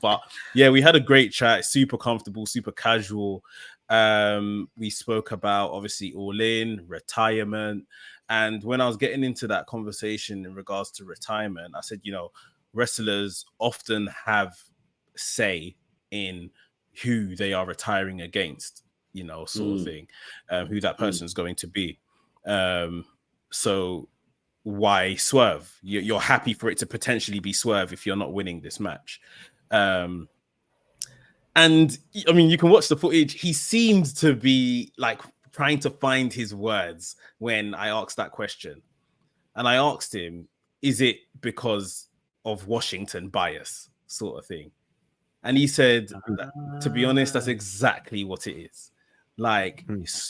But yeah, we had a great chat, super comfortable, super casual. We spoke about obviously All In, retirement, and when I was getting into that conversation in regards to retirement, I said, wrestlers often have say in who they are retiring against, sort of thing, who that person is going to be. So why Swerve? You're happy for it to potentially be Swerve if you're not winning this match. And I mean, you can watch the footage. He seemed to be like trying to find his words when I asked that question. And I asked him, is it because of Washington bias sort of thing? And he said, to be honest, that's exactly what it is. Like,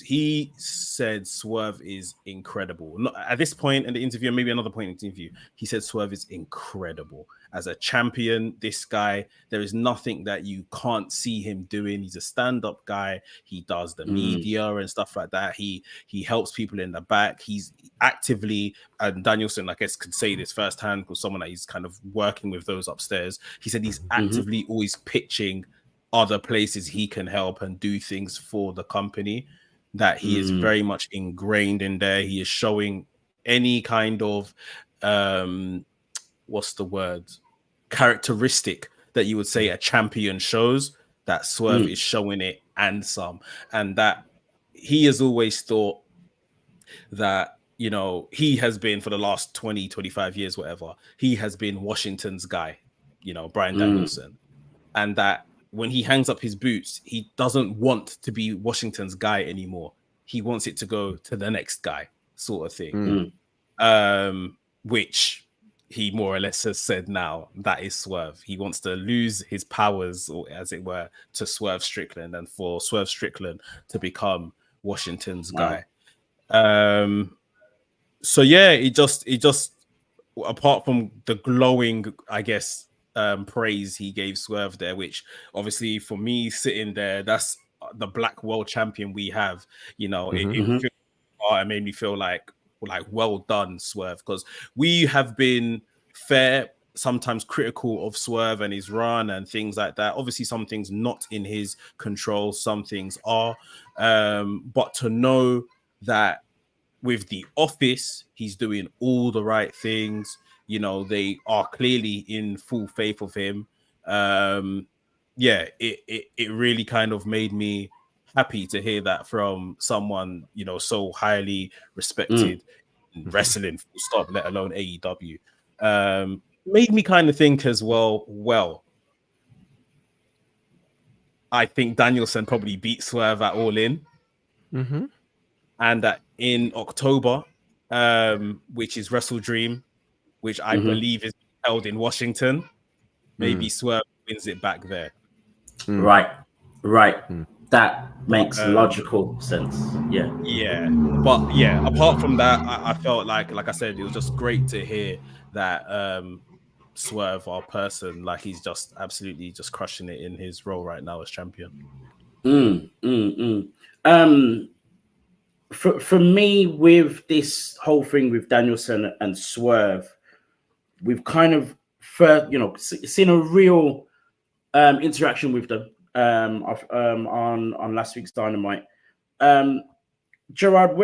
he said Swerve is incredible. Not at this point in the interview, maybe another point in the interview, he said Swerve is incredible. As a champion, this guy, there is nothing that you can't see him doing. He's a stand-up guy. He does the media and stuff like that. He helps people in the back. He's actively, and Danielson, I guess, could say this firsthand because someone that he's kind of working with those upstairs. He said he's actively always pitching other places he can help and do things for the company, that he is very much ingrained in there. He is showing any kind of characteristic that you would say a champion shows, that Swerve is showing it and some. And that he has always thought that, he has been for the last 20, 25 years, whatever, he has been Washington's guy, Bryan Danielson. And that when he hangs up his boots, he doesn't want to be Washington's guy anymore. He wants it to go to the next guy, sort of thing. Which he more or less has said now, that is Swerve. He wants to lose his powers, or as it were, to Swerve Strickland, and for Swerve Strickland to become Washington's guy. So yeah, it just apart from the glowing, I guess, praise he gave Swerve there, which obviously for me sitting there, that's the black world champion we have. It made me feel like well done, Swerve, because we have been fair, sometimes critical of Swerve and his run and things like that. Obviously, some things not in his control, some things are. But to know that with the office, he's doing all the right things. They are clearly in full faith of him. It really kind of made me happy to hear that from someone, so highly respected in wrestling, full stop, let alone AEW. Made me kind of think as well, I think Danielson probably beat Swerve at All In. And that in October, which is Wrestle Dream, which I believe is held in Washington, maybe Swerve wins it back there. Right. That makes logical sense. Yeah. But yeah, apart from that, I felt like I said, it was just great to hear that Swerve, our person, like he's just absolutely just crushing it in his role right now as champion. For me, with this whole thing with Danielson and Swerve, we've kind of seen a real interaction with them on last week's Dynamite. Gerard,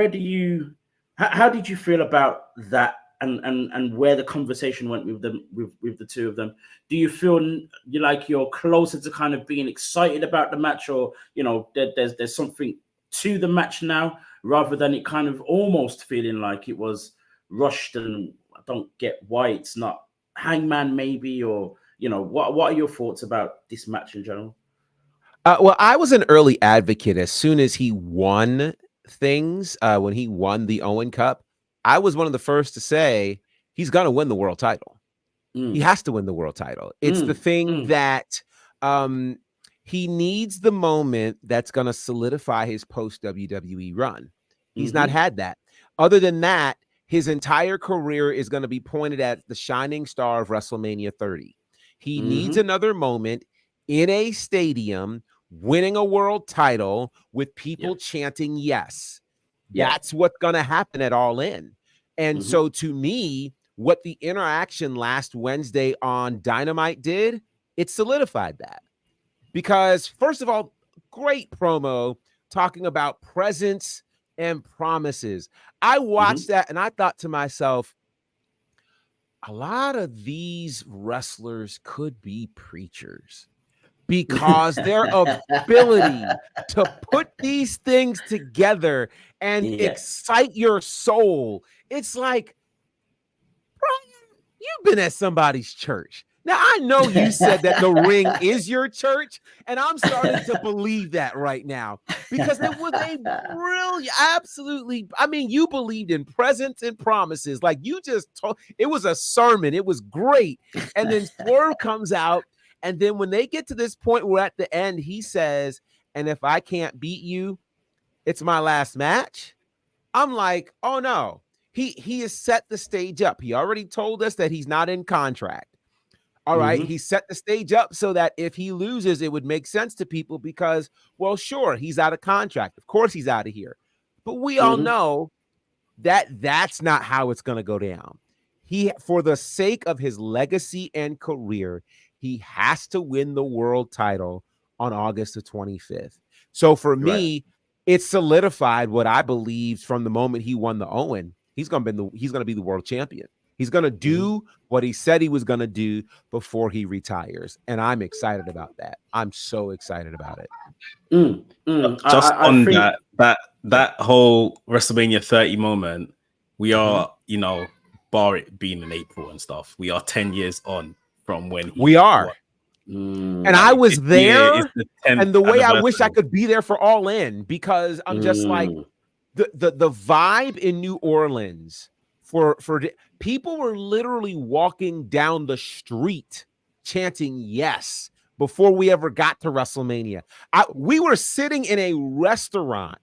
how did you feel about that, and where the conversation went with them, with the two of them? Do you feel you're closer to kind of being excited about the match, or there's something to the match now, rather than it kind of almost feeling like it was rushed? And I don't get why it's not Hangman, maybe, or what are your thoughts about this match in general? Well, I was an early advocate. As soon as he won things, when he won the Owen Cup, I was one of the first to say, he's going to win the world title. He has to win the world title. It's the thing that he needs the moment that's going to solidify his post WWE run. He's not had that. Other than that, his entire career is going to be pointed at the shining star of WrestleMania 30. He needs another moment in a stadium, winning a world title with people chanting yes. That's what's going to happen at All In. And so to me, what the interaction last Wednesday on Dynamite did, it solidified that. Because first of all, great promo talking about presence and promises. I watched that and I thought to myself, a lot of these wrestlers could be preachers because their ability to put these things together and excite your soul. It's like, Bryan, you've been at somebody's church. Now, I know you said that the ring is your church, and I'm starting to believe that right now because it was a brilliant, absolutely. I mean, you believed in presence and promises. Like you just told, it was a sermon. It was great. And then Swerve comes out, and then when they get to this point where at the end, he says, and if I can't beat you, it's my last match. I'm like, oh no. He has set the stage up. He already told us that he's not in contract. All right. He set the stage up so that if he loses, it would make sense to people because, well, sure, he's out of contract. Of course, he's out of here. But we all know that that's not how it's going to go down. For the sake of his legacy and career, he has to win the world title on August the 25th. So for me, it solidified what I believed from the moment he won the Owen. He's going to be the world champion. He's going to do what he said he was going to do before he retires. And I'm excited about that. I'm so excited about it. Just on that whole WrestleMania 30 moment, we are, bar it being in April and stuff, we are 10 years on from when we are. And I was there. And the way I wish I could be there for All In, because I'm just like the vibe in New Orleans for people were literally walking down the street chanting yes before we ever got to WrestleMania. We were sitting in a restaurant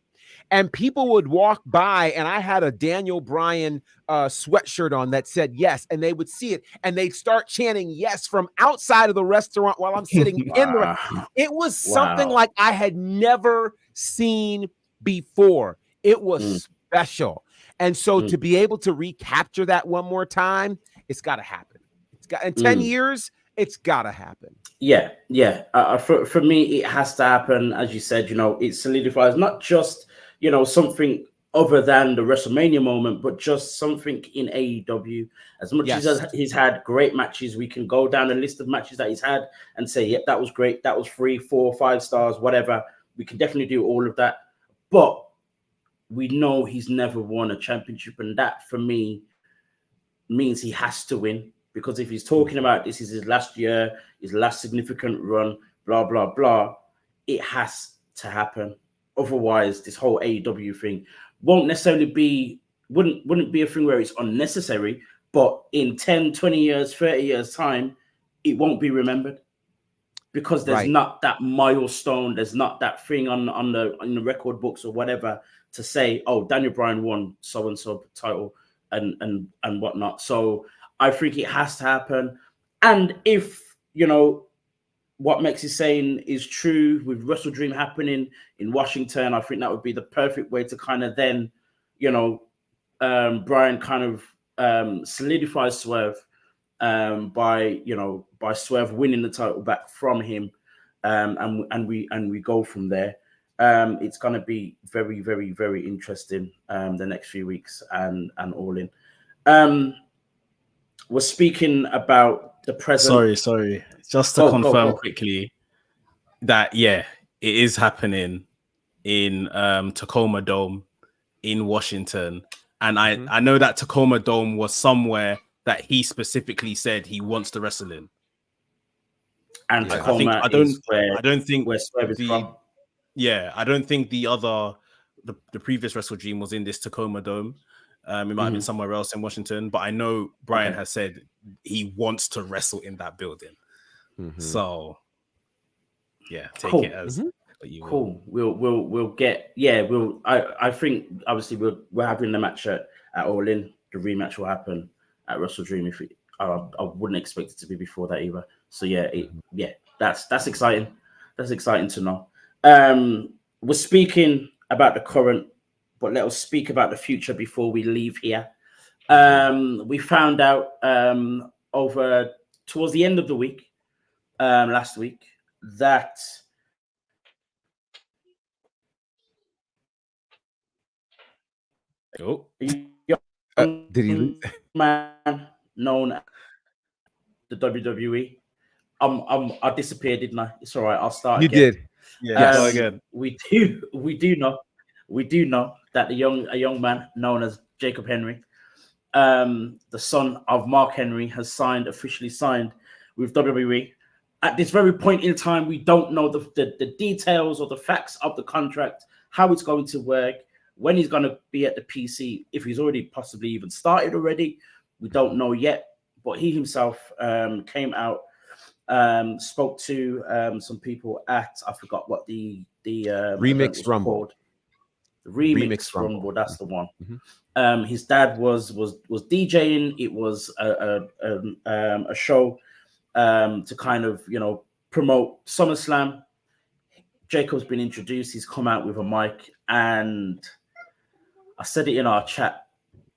and people would walk by and I had a Daniel Bryan sweatshirt on that said yes, and they would see it and they'd start chanting yes from outside of the restaurant while I'm sitting in the It was something like I had never seen before. It was special. And so to be able to recapture that one more time, it's got to happen. In 10 years, it's got to happen. Yeah. For me, it has to happen. As you said, it solidifies not just, something other than the WrestleMania moment, but just something in AEW. As much as he's had great matches, we can go down a list of matches that he's had and say, yep, that was great. That was 3, 4, 5 stars, whatever. We can definitely do all of that. But we know he's never won a championship, and that for me means he has to win, because if he's talking about this is his last year, his last significant run, blah, blah, blah, it has to happen. Otherwise, this whole AEW thing won't necessarily be, wouldn't be a thing where it's unnecessary, but in 10, 20 years, 30 years time, it won't be remembered. Because there's not that milestone, there's not that thing on the record books or whatever to say, oh, Daniel Bryan won so and so title and whatnot. So I think it has to happen. And if what Mex is saying is true with Wrestle Dream happening in Washington, I think that would be the perfect way to kind of then, Bryan kind of solidifies Swerve. By Swerve winning the title back from him, and we go from there. It's going to be very, very, very interesting the next few weeks and All In. We're speaking about the present. Sorry. Just to confirm quickly that it is happening in Tacoma Dome in Washington, and I know that Tacoma Dome was somewhere that he specifically said he wants to wrestle in. And Tacoma I don't think where Swerve is from. Yeah, I don't think the previous Wrestle Dream was in this Tacoma Dome. It might have been somewhere else in Washington, but I know Bryan has said he wants to wrestle in that building. So, yeah, take it as what you will. We'll get. Yeah, I think obviously we're having the match at All In. The rematch will happen at Wrestle Dream. I wouldn't expect it to be before that either. So yeah, that's exciting. That's exciting to know. We're speaking about the current, but let us speak about the future before we leave here. We found out over towards the end of the week, last week, that did he lose? Man known as the WWE. I disappeared, didn't I? It's all right. I'll start. You again. did. Yeah, again. We do know that a young man known as Jacob Henry, the son of Mark Henry, has officially signed with WWE. At this very point in time, we don't know the details or the facts of the contract, how it's going to work, when he's going to be at the PC, if he's already possibly even started already. We don't know yet. But he himself came out, spoke to some people at, I forgot what the Remix Rumble. Called. The Remix Rumble, that's the one. His dad was DJing. It was a show to kind of, promote SummerSlam. Jacob's been introduced. He's come out with a mic, and I said it in our chat.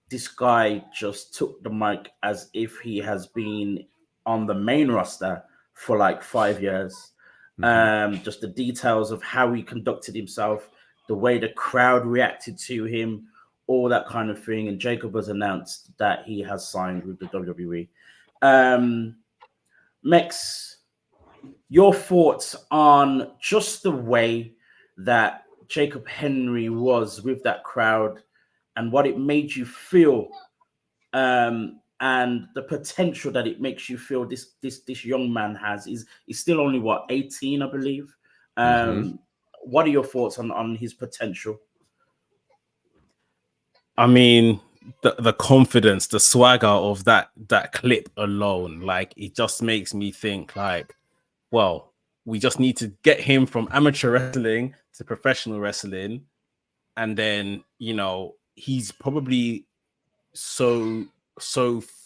This guy just took the mic as if he has been on the main roster for like 5 years. Just the details of how he conducted himself, the way the crowd reacted to him, all that kind of thing. And Jacob has announced that he has signed with the WWE. Mex, your thoughts on just the way that Jacob Henry was with that crowd and what it made you feel, and the potential that it makes you feel this young man has. He's still only, 18, I believe. What are your thoughts on his potential? I mean, the confidence, the swagger of that clip alone, like, it just makes me think like, well, we just need to get him from amateur wrestling to professional wrestling, and then, he's probably so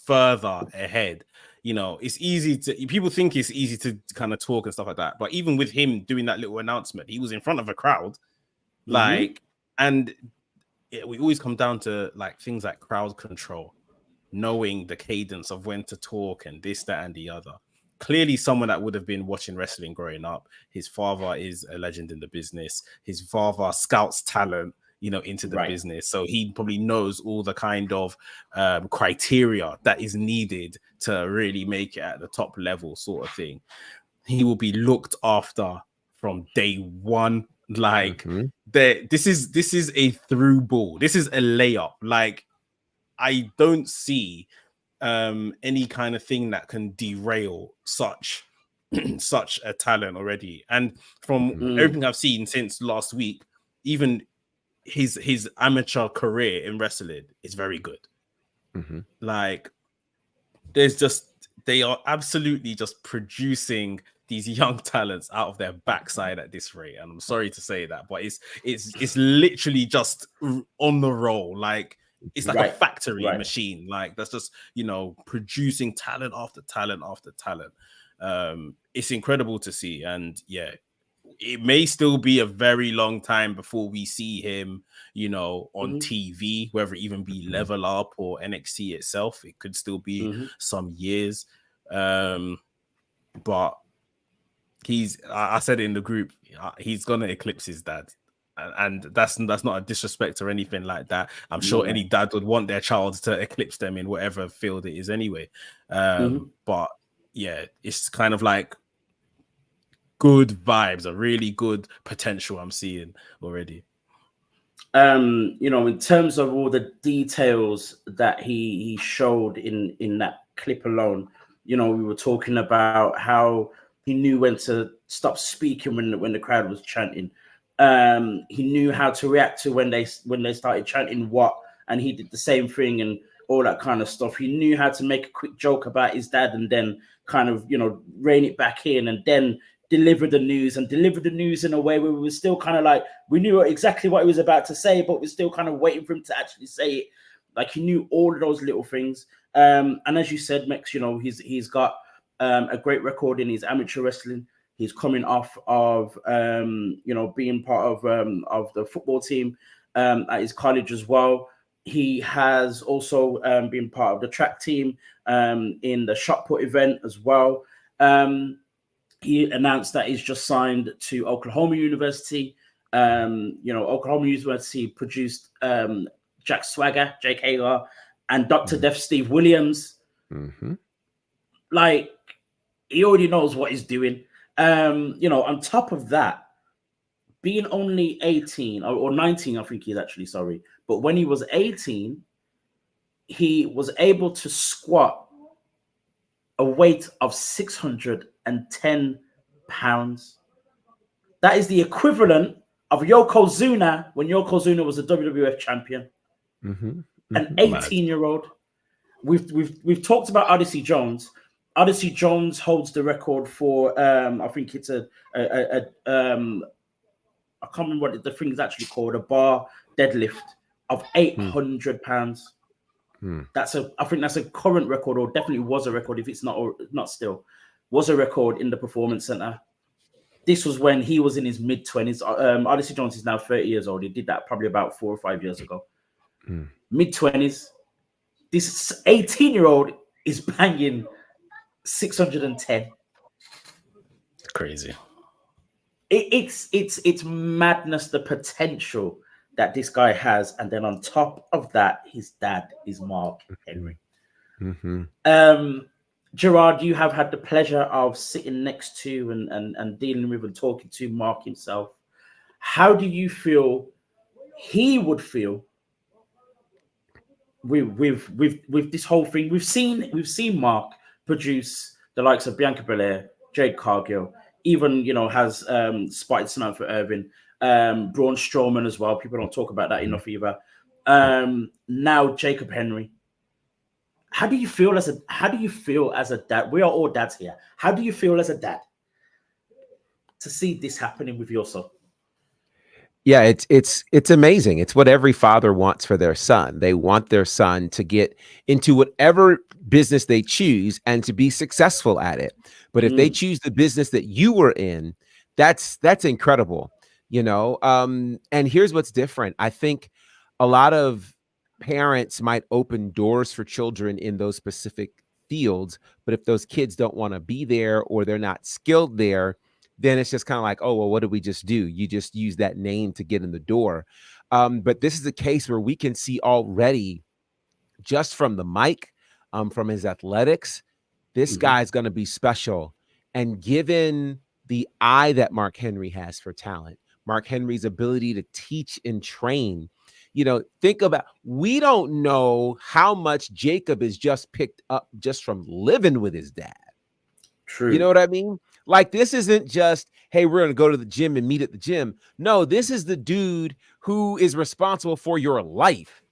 further ahead. It's easy people think it's easy to kind of talk and stuff like that, but even with him doing that little announcement, he was in front of a crowd, and we always come down to like things like crowd control, knowing the cadence of when to talk and this, that, and the other. Clearly someone that would have been watching wrestling growing up. His father is a legend in the business. His father scouts talent, into the business. So he probably knows all the kind of criteria that is needed to really make it at the top level, sort of thing. He will be looked after from day one. Like, this is a through ball. This is a layup. Like, I don't see any kind of thing that can derail such a talent already. And from everything I've seen since last week, even his amateur career in wrestling is very good. Like, they are absolutely just producing these young talents out of their backside at this rate. And I'm sorry to say that, but it's literally just on the roll. Like, it's like a factory machine. Like, that's just, producing talent after talent after talent. It's incredible to see. And yeah, it may still be a very long time before we see him, on TV, whether it even be Level Up or NXT itself. It could still be some years. But I said it in the group, he's going to eclipse his dad. And that's not a disrespect or anything like that. I'm sure any dad would want their child to eclipse them in whatever field it is anyway. But yeah, it's kind of like good vibes, a really good potential I'm seeing already. In terms of all the details that he showed in that clip alone, we were talking about how he knew when to stop speaking when the crowd was chanting. He knew how to react to when they started chanting what and he did the same thing and all that kind of stuff. He knew how to make a quick joke about his dad and then kind of, rein it back in and then deliver the news in a way where we were still kind of like, we knew exactly what he was about to say, but we're still kind of waiting for him to actually say it. Like, he knew all of those little things. And as you said, Mex, he's got a great record in his amateur wrestling. He's coming off of, being part of the football team at his college as well. He has also been part of the track team in the shot put event as well. He announced that he's just signed to Oklahoma University. Oklahoma University produced Jack Swagger, Jake Hager, and Dr. Def Steve Williams. Mm-hmm. Like, he already knows what he's doing. On top of that, being only 18 or 19, I think he's actually, sorry. But when he was 18, he was able to squat a weight of 610 pounds. That is the equivalent of Yokozuna when Yokozuna was a WWF champion. Mm-hmm. An 18-year-old. We've talked about Odyssey Jones. Odyssey Jones holds the record for I think it's I can't remember what the thing is actually called, a bar deadlift of 800 pounds. I think that's a current record, or definitely was a record, if it's not, or not still, was a record in the Performance Center. This was when he was in his mid-20s. Odyssey Jones is now 30 years old. He did that probably about 4 or 5 years ago. Mid-20s. This 18-year-old is banging 610. Crazy. It's madness, the potential that this guy has, and then on top of that, his dad is Mark Henry. Mm-hmm. Gerard, you have had the pleasure of sitting next to and dealing with and talking to Mark himself. How do you feel he would feel with this whole thing? We've seen Mark produce the likes of Bianca Belair, Jade Cargill, even has spotted Samantha Irvin, Braun Strowman as well. People don't talk about that enough either. Now Jacob Henry. How do you feel as a dad? We are all dads here. How do you feel as a dad to see this happening with your son? Yeah, it's amazing. It's what every father wants for their son. They want their son to get into whatever business they choose and to be successful at it. But if they choose the business that you were in, that's incredible, And here's what's different. I think a lot of parents might open doors for children in those specific fields, but if those kids don't want to be there or they're not skilled there, then it's just kind of like, oh, well, what did we just do? You just use that name to get in the door. But this is a case where we can see already, just from the mic, from his athletics, this guy's going to be special. And given the eye that Mark Henry has for talent, Mark Henry's ability to teach and train, think about, we don't know how much Jacob is just picked up just from living with his dad. True. You know what I mean? Like, this isn't just, hey, we're going to go to the gym and meet at the gym. No, this is the dude who is responsible for your life.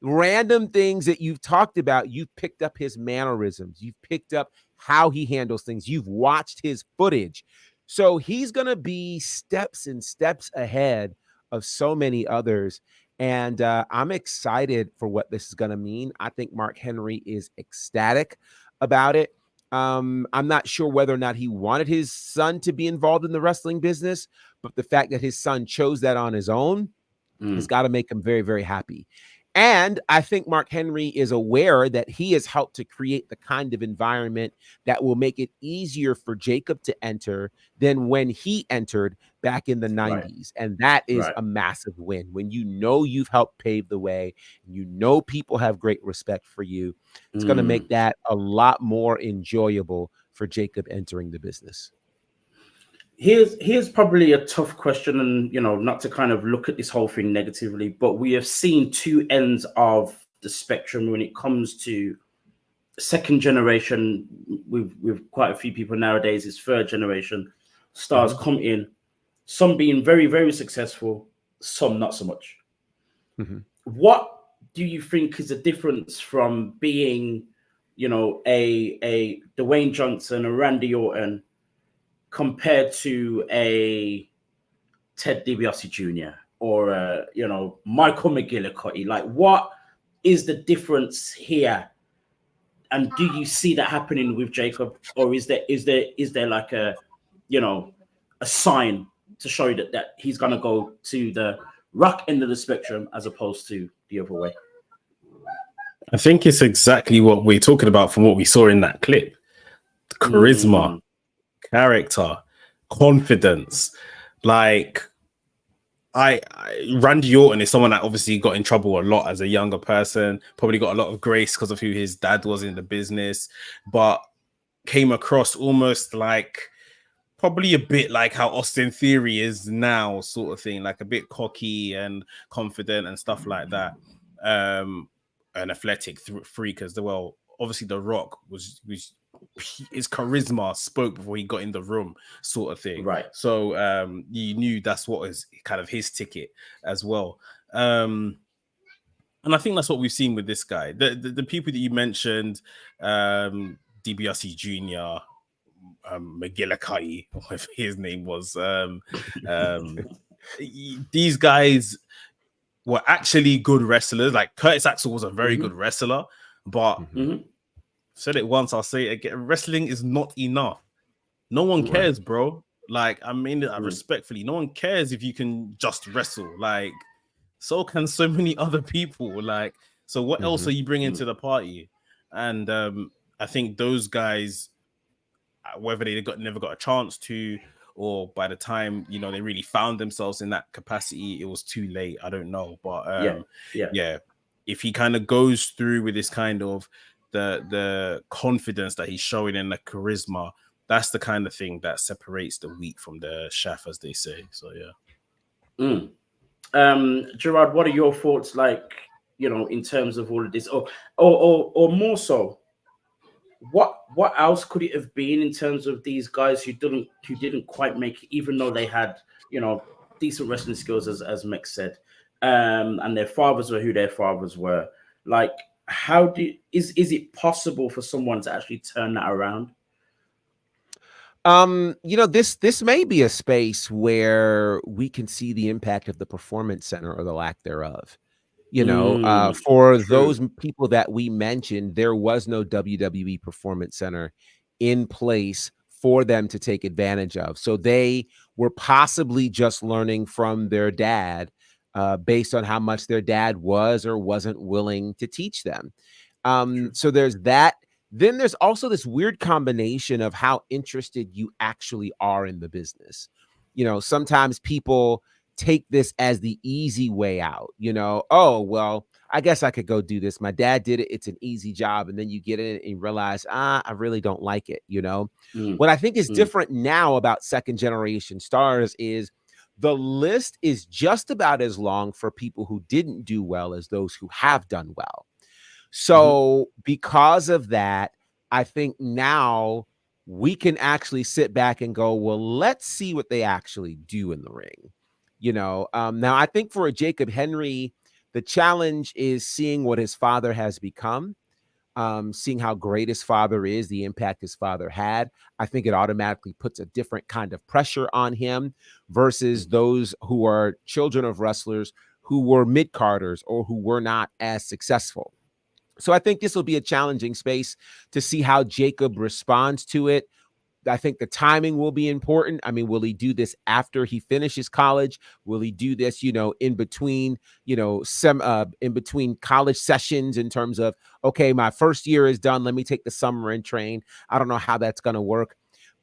Random things that you've talked about, you've picked up his mannerisms. You've picked up how he handles things. You've watched his footage. So he's going to be steps and steps ahead of so many others. And I'm excited for what this is going to mean. I think Mark Henry is ecstatic about it. I'm not sure whether or not he wanted his son to be involved in the wrestling business, but the fact that his son chose that on his own has got to make him very, very happy. And I think Mark Henry is aware that he has helped to create the kind of environment that will make it easier for Jacob to enter than when he entered back in the 90s. Right. And that is a massive win. When you've helped pave the way, people have great respect for you, it's going to make that a lot more enjoyable for Jacob entering the business. Here's probably a tough question, and not to kind of look at this whole thing negatively, but we have seen two ends of the spectrum when it comes to second generation. With quite a few people nowadays, it's third generation stars come in, some being very, very successful, some not so much. What do you think is a difference from being, you know, a Dwayne Johnson, a Randy Orton, compared to a Ted DiBiase Jr. or you know, Michael McGillicuddy? Like, what is the difference here? And do you see that happening with Jacob, or is there like a, you know, a sign to show that he's gonna go to the rock end of the spectrum as opposed to the other way? I think it's exactly what we're talking about from what we saw in that clip. Charisma, character, confidence. Like, Randy Orton is someone that obviously got in trouble a lot as a younger person, probably got a lot of grace because of who his dad was in the business, but came across almost like probably a bit like how Austin Theory is now, sort of thing, like a bit cocky and confident and stuff like that. An athletic freak as well. Obviously, The Rock was his charisma spoke before he got in the room, sort of thing. Right. So you knew that's what was kind of his ticket as well. And I think that's what we've seen with this guy. The people that you mentioned, DiBiase Jr., McGillicuddy, whatever his name was, these guys were actually good wrestlers. Like Curtis Axel was a very good wrestler, but said it once, I'll say it again. Wrestling is not enough. No one cares, bro. Like, I mean it respectfully. No one cares if you can just wrestle. Like, so can so many other people. Like, so what else are you bringing to the party? And I think those guys, whether they never got a chance to, or by the time, you know, they really found themselves in that capacity, it was too late. I don't know. But yeah, if he kind of goes through with this kind of the confidence that he's showing and the charisma, that's the kind of thing that separates the wheat from the chaff, as they say. So yeah. Gerard, what are your thoughts, like, you know, in terms of all of this, or more so, what else could it have been in terms of these guys who didn't quite make it, even though they had, you know, decent wrestling skills, as Mick said, and their fathers were who their fathers were. Like, is it possible for someone to actually turn that around? You know, this may be a space where we can see the impact of the Performance Center or the lack thereof. You know, for those people that we mentioned, there was no WWE Performance Center in place for them to take advantage of. So they were possibly just learning from their dad, based on how much their dad was or wasn't willing to teach them. So there's that. Then there's also this weird combination of how interested you actually are in the business. You know, sometimes people take this as the easy way out, you know, oh, well, I guess I could go do this. My dad did it. It's an easy job. And then you get in it and realize, I really don't like it. You know, what I think is different now about second generation stars is the list is just about as long for people who didn't do well as those who have done well. So because of that, I think now we can actually sit back and go, well, let's see what they actually do in the ring. You know, now I think for a Jacob Henry, the challenge is seeing what his father has become, seeing how great his father is, the impact his father had. I think it automatically puts a different kind of pressure on him versus those who are children of wrestlers who were mid-carders or who were not as successful. So I think this will be a challenging space to see how Jacob responds to it. I think the timing will be important. I mean, will he do this after he finishes college? Will he do this, you know, in between, you know, in between college sessions in terms of, okay, my first year is done. Let me take the summer and train. I don't know how that's going to work,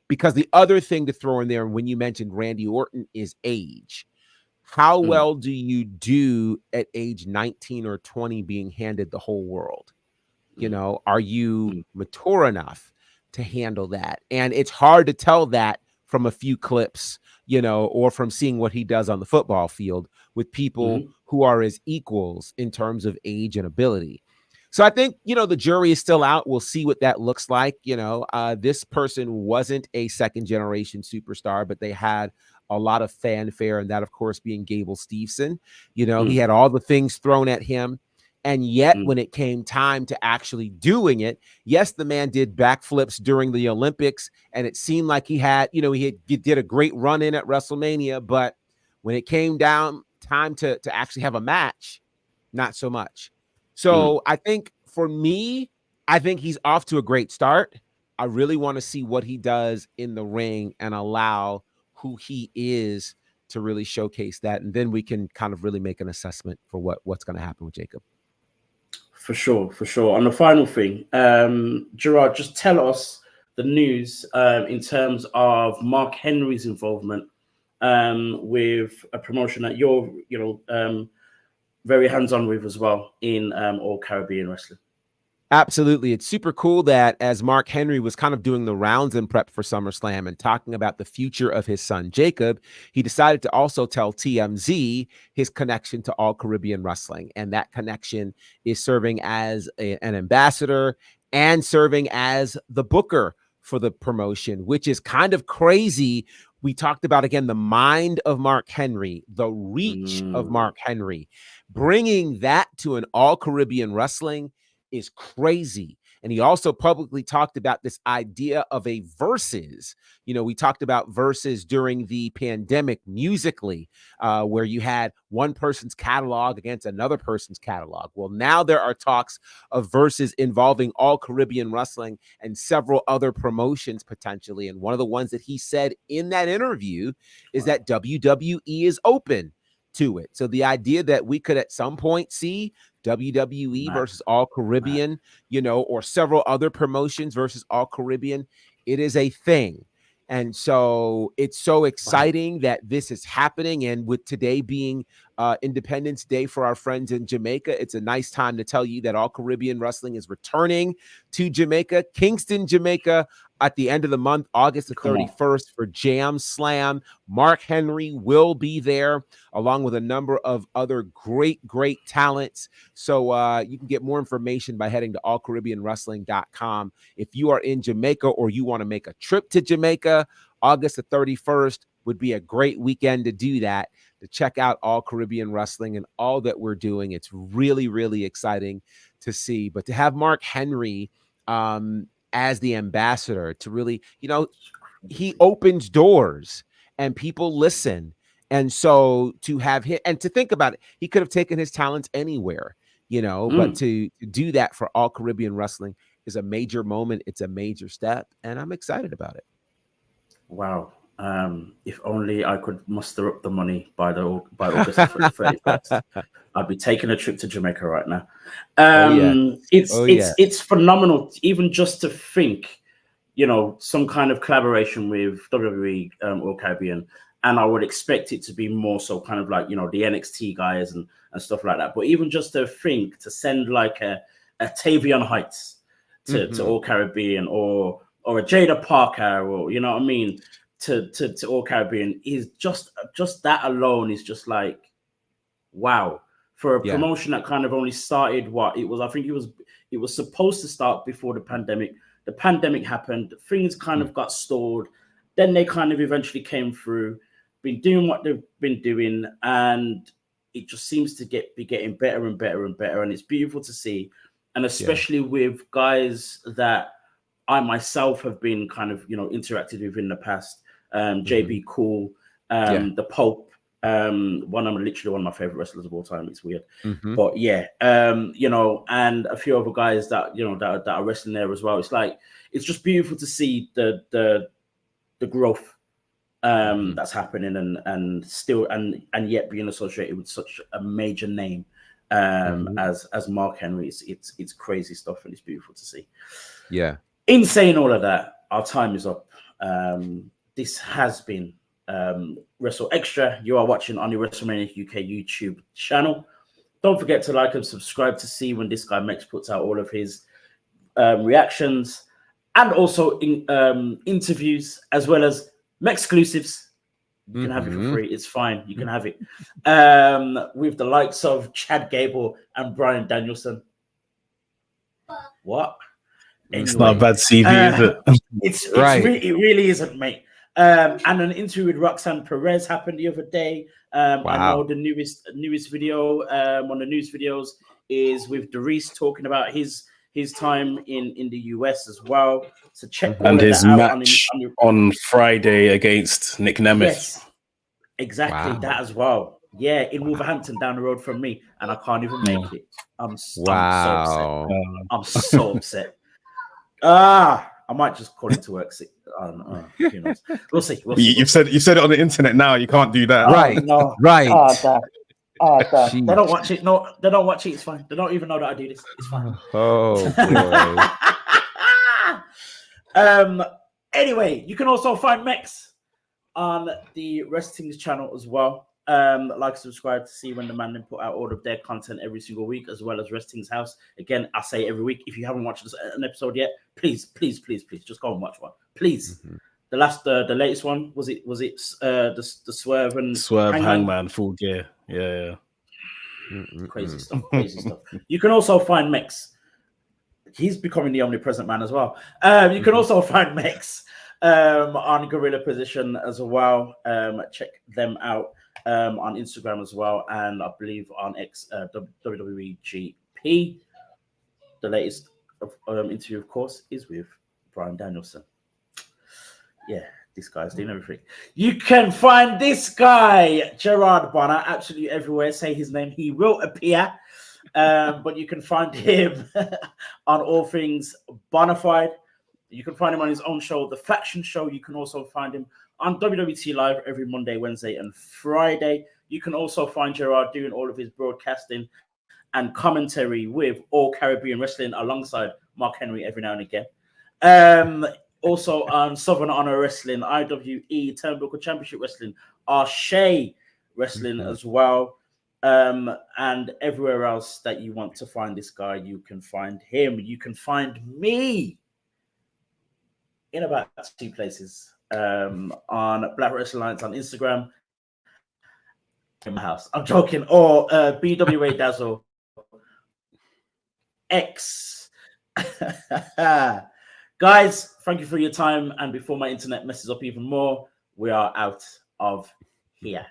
because the other thing to throw in there when you mentioned Randy Orton is age. How well do you do at age 19 or 20 being handed the whole world? You know, are you mature enough to handle that? And it's hard to tell that from a few clips, you know, or from seeing what he does on the football field with people who are his equals in terms of age and ability. So I think, you know, the jury is still out. We'll see what that looks like. You know, this person wasn't a second generation superstar, but they had a lot of fanfare, and that, of course, being Gable Steveson. You know, he had all the things thrown at him. And yet, when it came time to actually doing it, yes, the man did backflips during the Olympics, and it seemed like he did a great run in at WrestleMania. But when it came down time to actually have a match, not so much. So I think for me, I think he's off to a great start. I really want to see what he does in the ring and allow who he is to really showcase that. And then we can kind of really make an assessment for what's going to happen with Jacob. For sure. And the final thing, Gerard, just tell us the news in terms of Mark Henry's involvement with a promotion that you're, very hands-on with as well in All Caribbean Wrestling. Absolutely. It's super cool that as Mark Henry was kind of doing the rounds in prep for SummerSlam and talking about the future of his son, Jacob, he decided to also tell TMZ his connection to All Caribbean Wrestling. And that connection is serving as an ambassador and serving as the booker for the promotion, which is kind of crazy. We talked about, again, the mind of Mark Henry, the reach of Mark Henry. Bringing that to an All Caribbean Wrestling is crazy. And he also publicly talked about this idea of a versus. We talked about versus during the pandemic musically, where you had one person's catalog against another person's catalog. Well, now there are talks of versus involving All Caribbean Wrestling and several other promotions potentially. And one of the ones that he said in that interview is that WWE is open to it. So the idea that we could at some point see WWE versus All Caribbean, or several other promotions versus All Caribbean, it is a thing. And so it's so exciting that this is happening. And with today being Independence Day for our friends in Jamaica, it's a nice time to tell you that All Caribbean Wrestling is returning to Jamaica, Kingston, Jamaica, at the end of the month, August the 31st for Jam Slam. Mark Henry will be there along with a number of other great talents. So you can get more information by heading to allcaribbeanwrestling.com. If you are in Jamaica or you want to make a trip to Jamaica, August the 31st would be a great weekend to do that, to check out All Caribbean Wrestling and all that we're doing. It's really, really exciting to see. But to have Mark Henry as the ambassador, to really, he opens doors and people listen. And so to have him, and to think about it, he could have taken his talents anywhere, but to do that for All Caribbean Wrestling is a major moment. It's a major step, and I'm excited about it. Wow. If only I could muster up the money by August 31st. I'd be taking a trip to Jamaica right now. It's phenomenal, even just to think, some kind of collaboration with WWE or Caribbean, and I would expect it to be more so kind of like the NXT guys and stuff like that. But even just to think to send like a Tavion Heights to All Caribbean or a Jada Parker or to All Caribbean is just that alone is just like wow. For a promotion that kind of only started it was supposed to start before the pandemic. The pandemic happened, things kind of got stalled. Then they kind of eventually came through, been doing what they've been doing, and it just seems to be getting better and better and better. And it's beautiful to see. And especially with guys that I myself have been kind of, interacted with in the past. JB Cool, the Pope, literally one of my favorite wrestlers of all time. It's weird, but and a few other guys that that are wrestling there as well. It's like it's just beautiful to see the growth that's happening and still and yet being associated with such a major name as Mark Henry. It's crazy stuff and it's beautiful to see. Yeah. In saying all of that, our time is up. This has been WrstlXtra. You are watching on the WrestleManiac UK YouTube channel. Don't forget to like and subscribe to see when this guy Mex puts out all of his reactions and also interviews as well as Mexclusives. You can have it for free. It's fine. You can have it with the likes of Chad Gable and Bryan Danielson. What? Anyway, it's not a bad CV, is it? It really isn't, mate. And an interview with Roxanne Perez happened the other day. I know the newest video, one of the news videos is with Dries talking about his time in the US as well. So check all And of his that out match on Friday against Nick Nemeth. Yes, exactly that as well. Yeah, in Wolverhampton, down the road from me, and I can't even make it. I'm so upset. I'm so upset. I might just call into work sick. Who knows? We'll see. You've said it on the internet now. You can't do that. Right. No. Right. They don't watch it. No, they don't watch it. It's fine. They don't even know that I do this. It's fine. Oh boy. Anyway, you can also find Mex on the Wrestling's channel as well. Like, subscribe to see when the man put out all of their content every single week, as well as Wrestling's House. Again, I say every week, if you haven't watched an episode yet, please just go and watch one, please. The latest one was it the Swerve and Hangman full gear. Yeah. Crazy stuff. You can also find Mex. He's becoming the omnipresent man as well. You can also find Mex on Gorilla Position as well. Check them out on Instagram as well, and I believe on WWE GP. The latest interview, of course, is with Bryan Danielson. Yeah, this guy's doing everything. You can find this guy, Gerard Bonner, absolutely everywhere. Say his name, he will appear. But you can find him on all things Bonafide. You can find him on his own show, The Faction Show. You can also find him on WWT Live every Monday, Wednesday, and Friday. You can also find Gerard doing all of his broadcasting and commentary with All Caribbean Wrestling alongside Mark Henry every now and again. Also on Southern Honor Wrestling, IWE, Turnbuckle Championship Wrestling, Arche Wrestling as well. And everywhere else that you want to find this guy, you can find him. You can find me in about 2 places. On Black Wrestling Alliance on Instagram, in my house. I'm joking. Or BWA Dazzle X. Guys, thank you for your time. And before my internet messes up even more, we are out of here.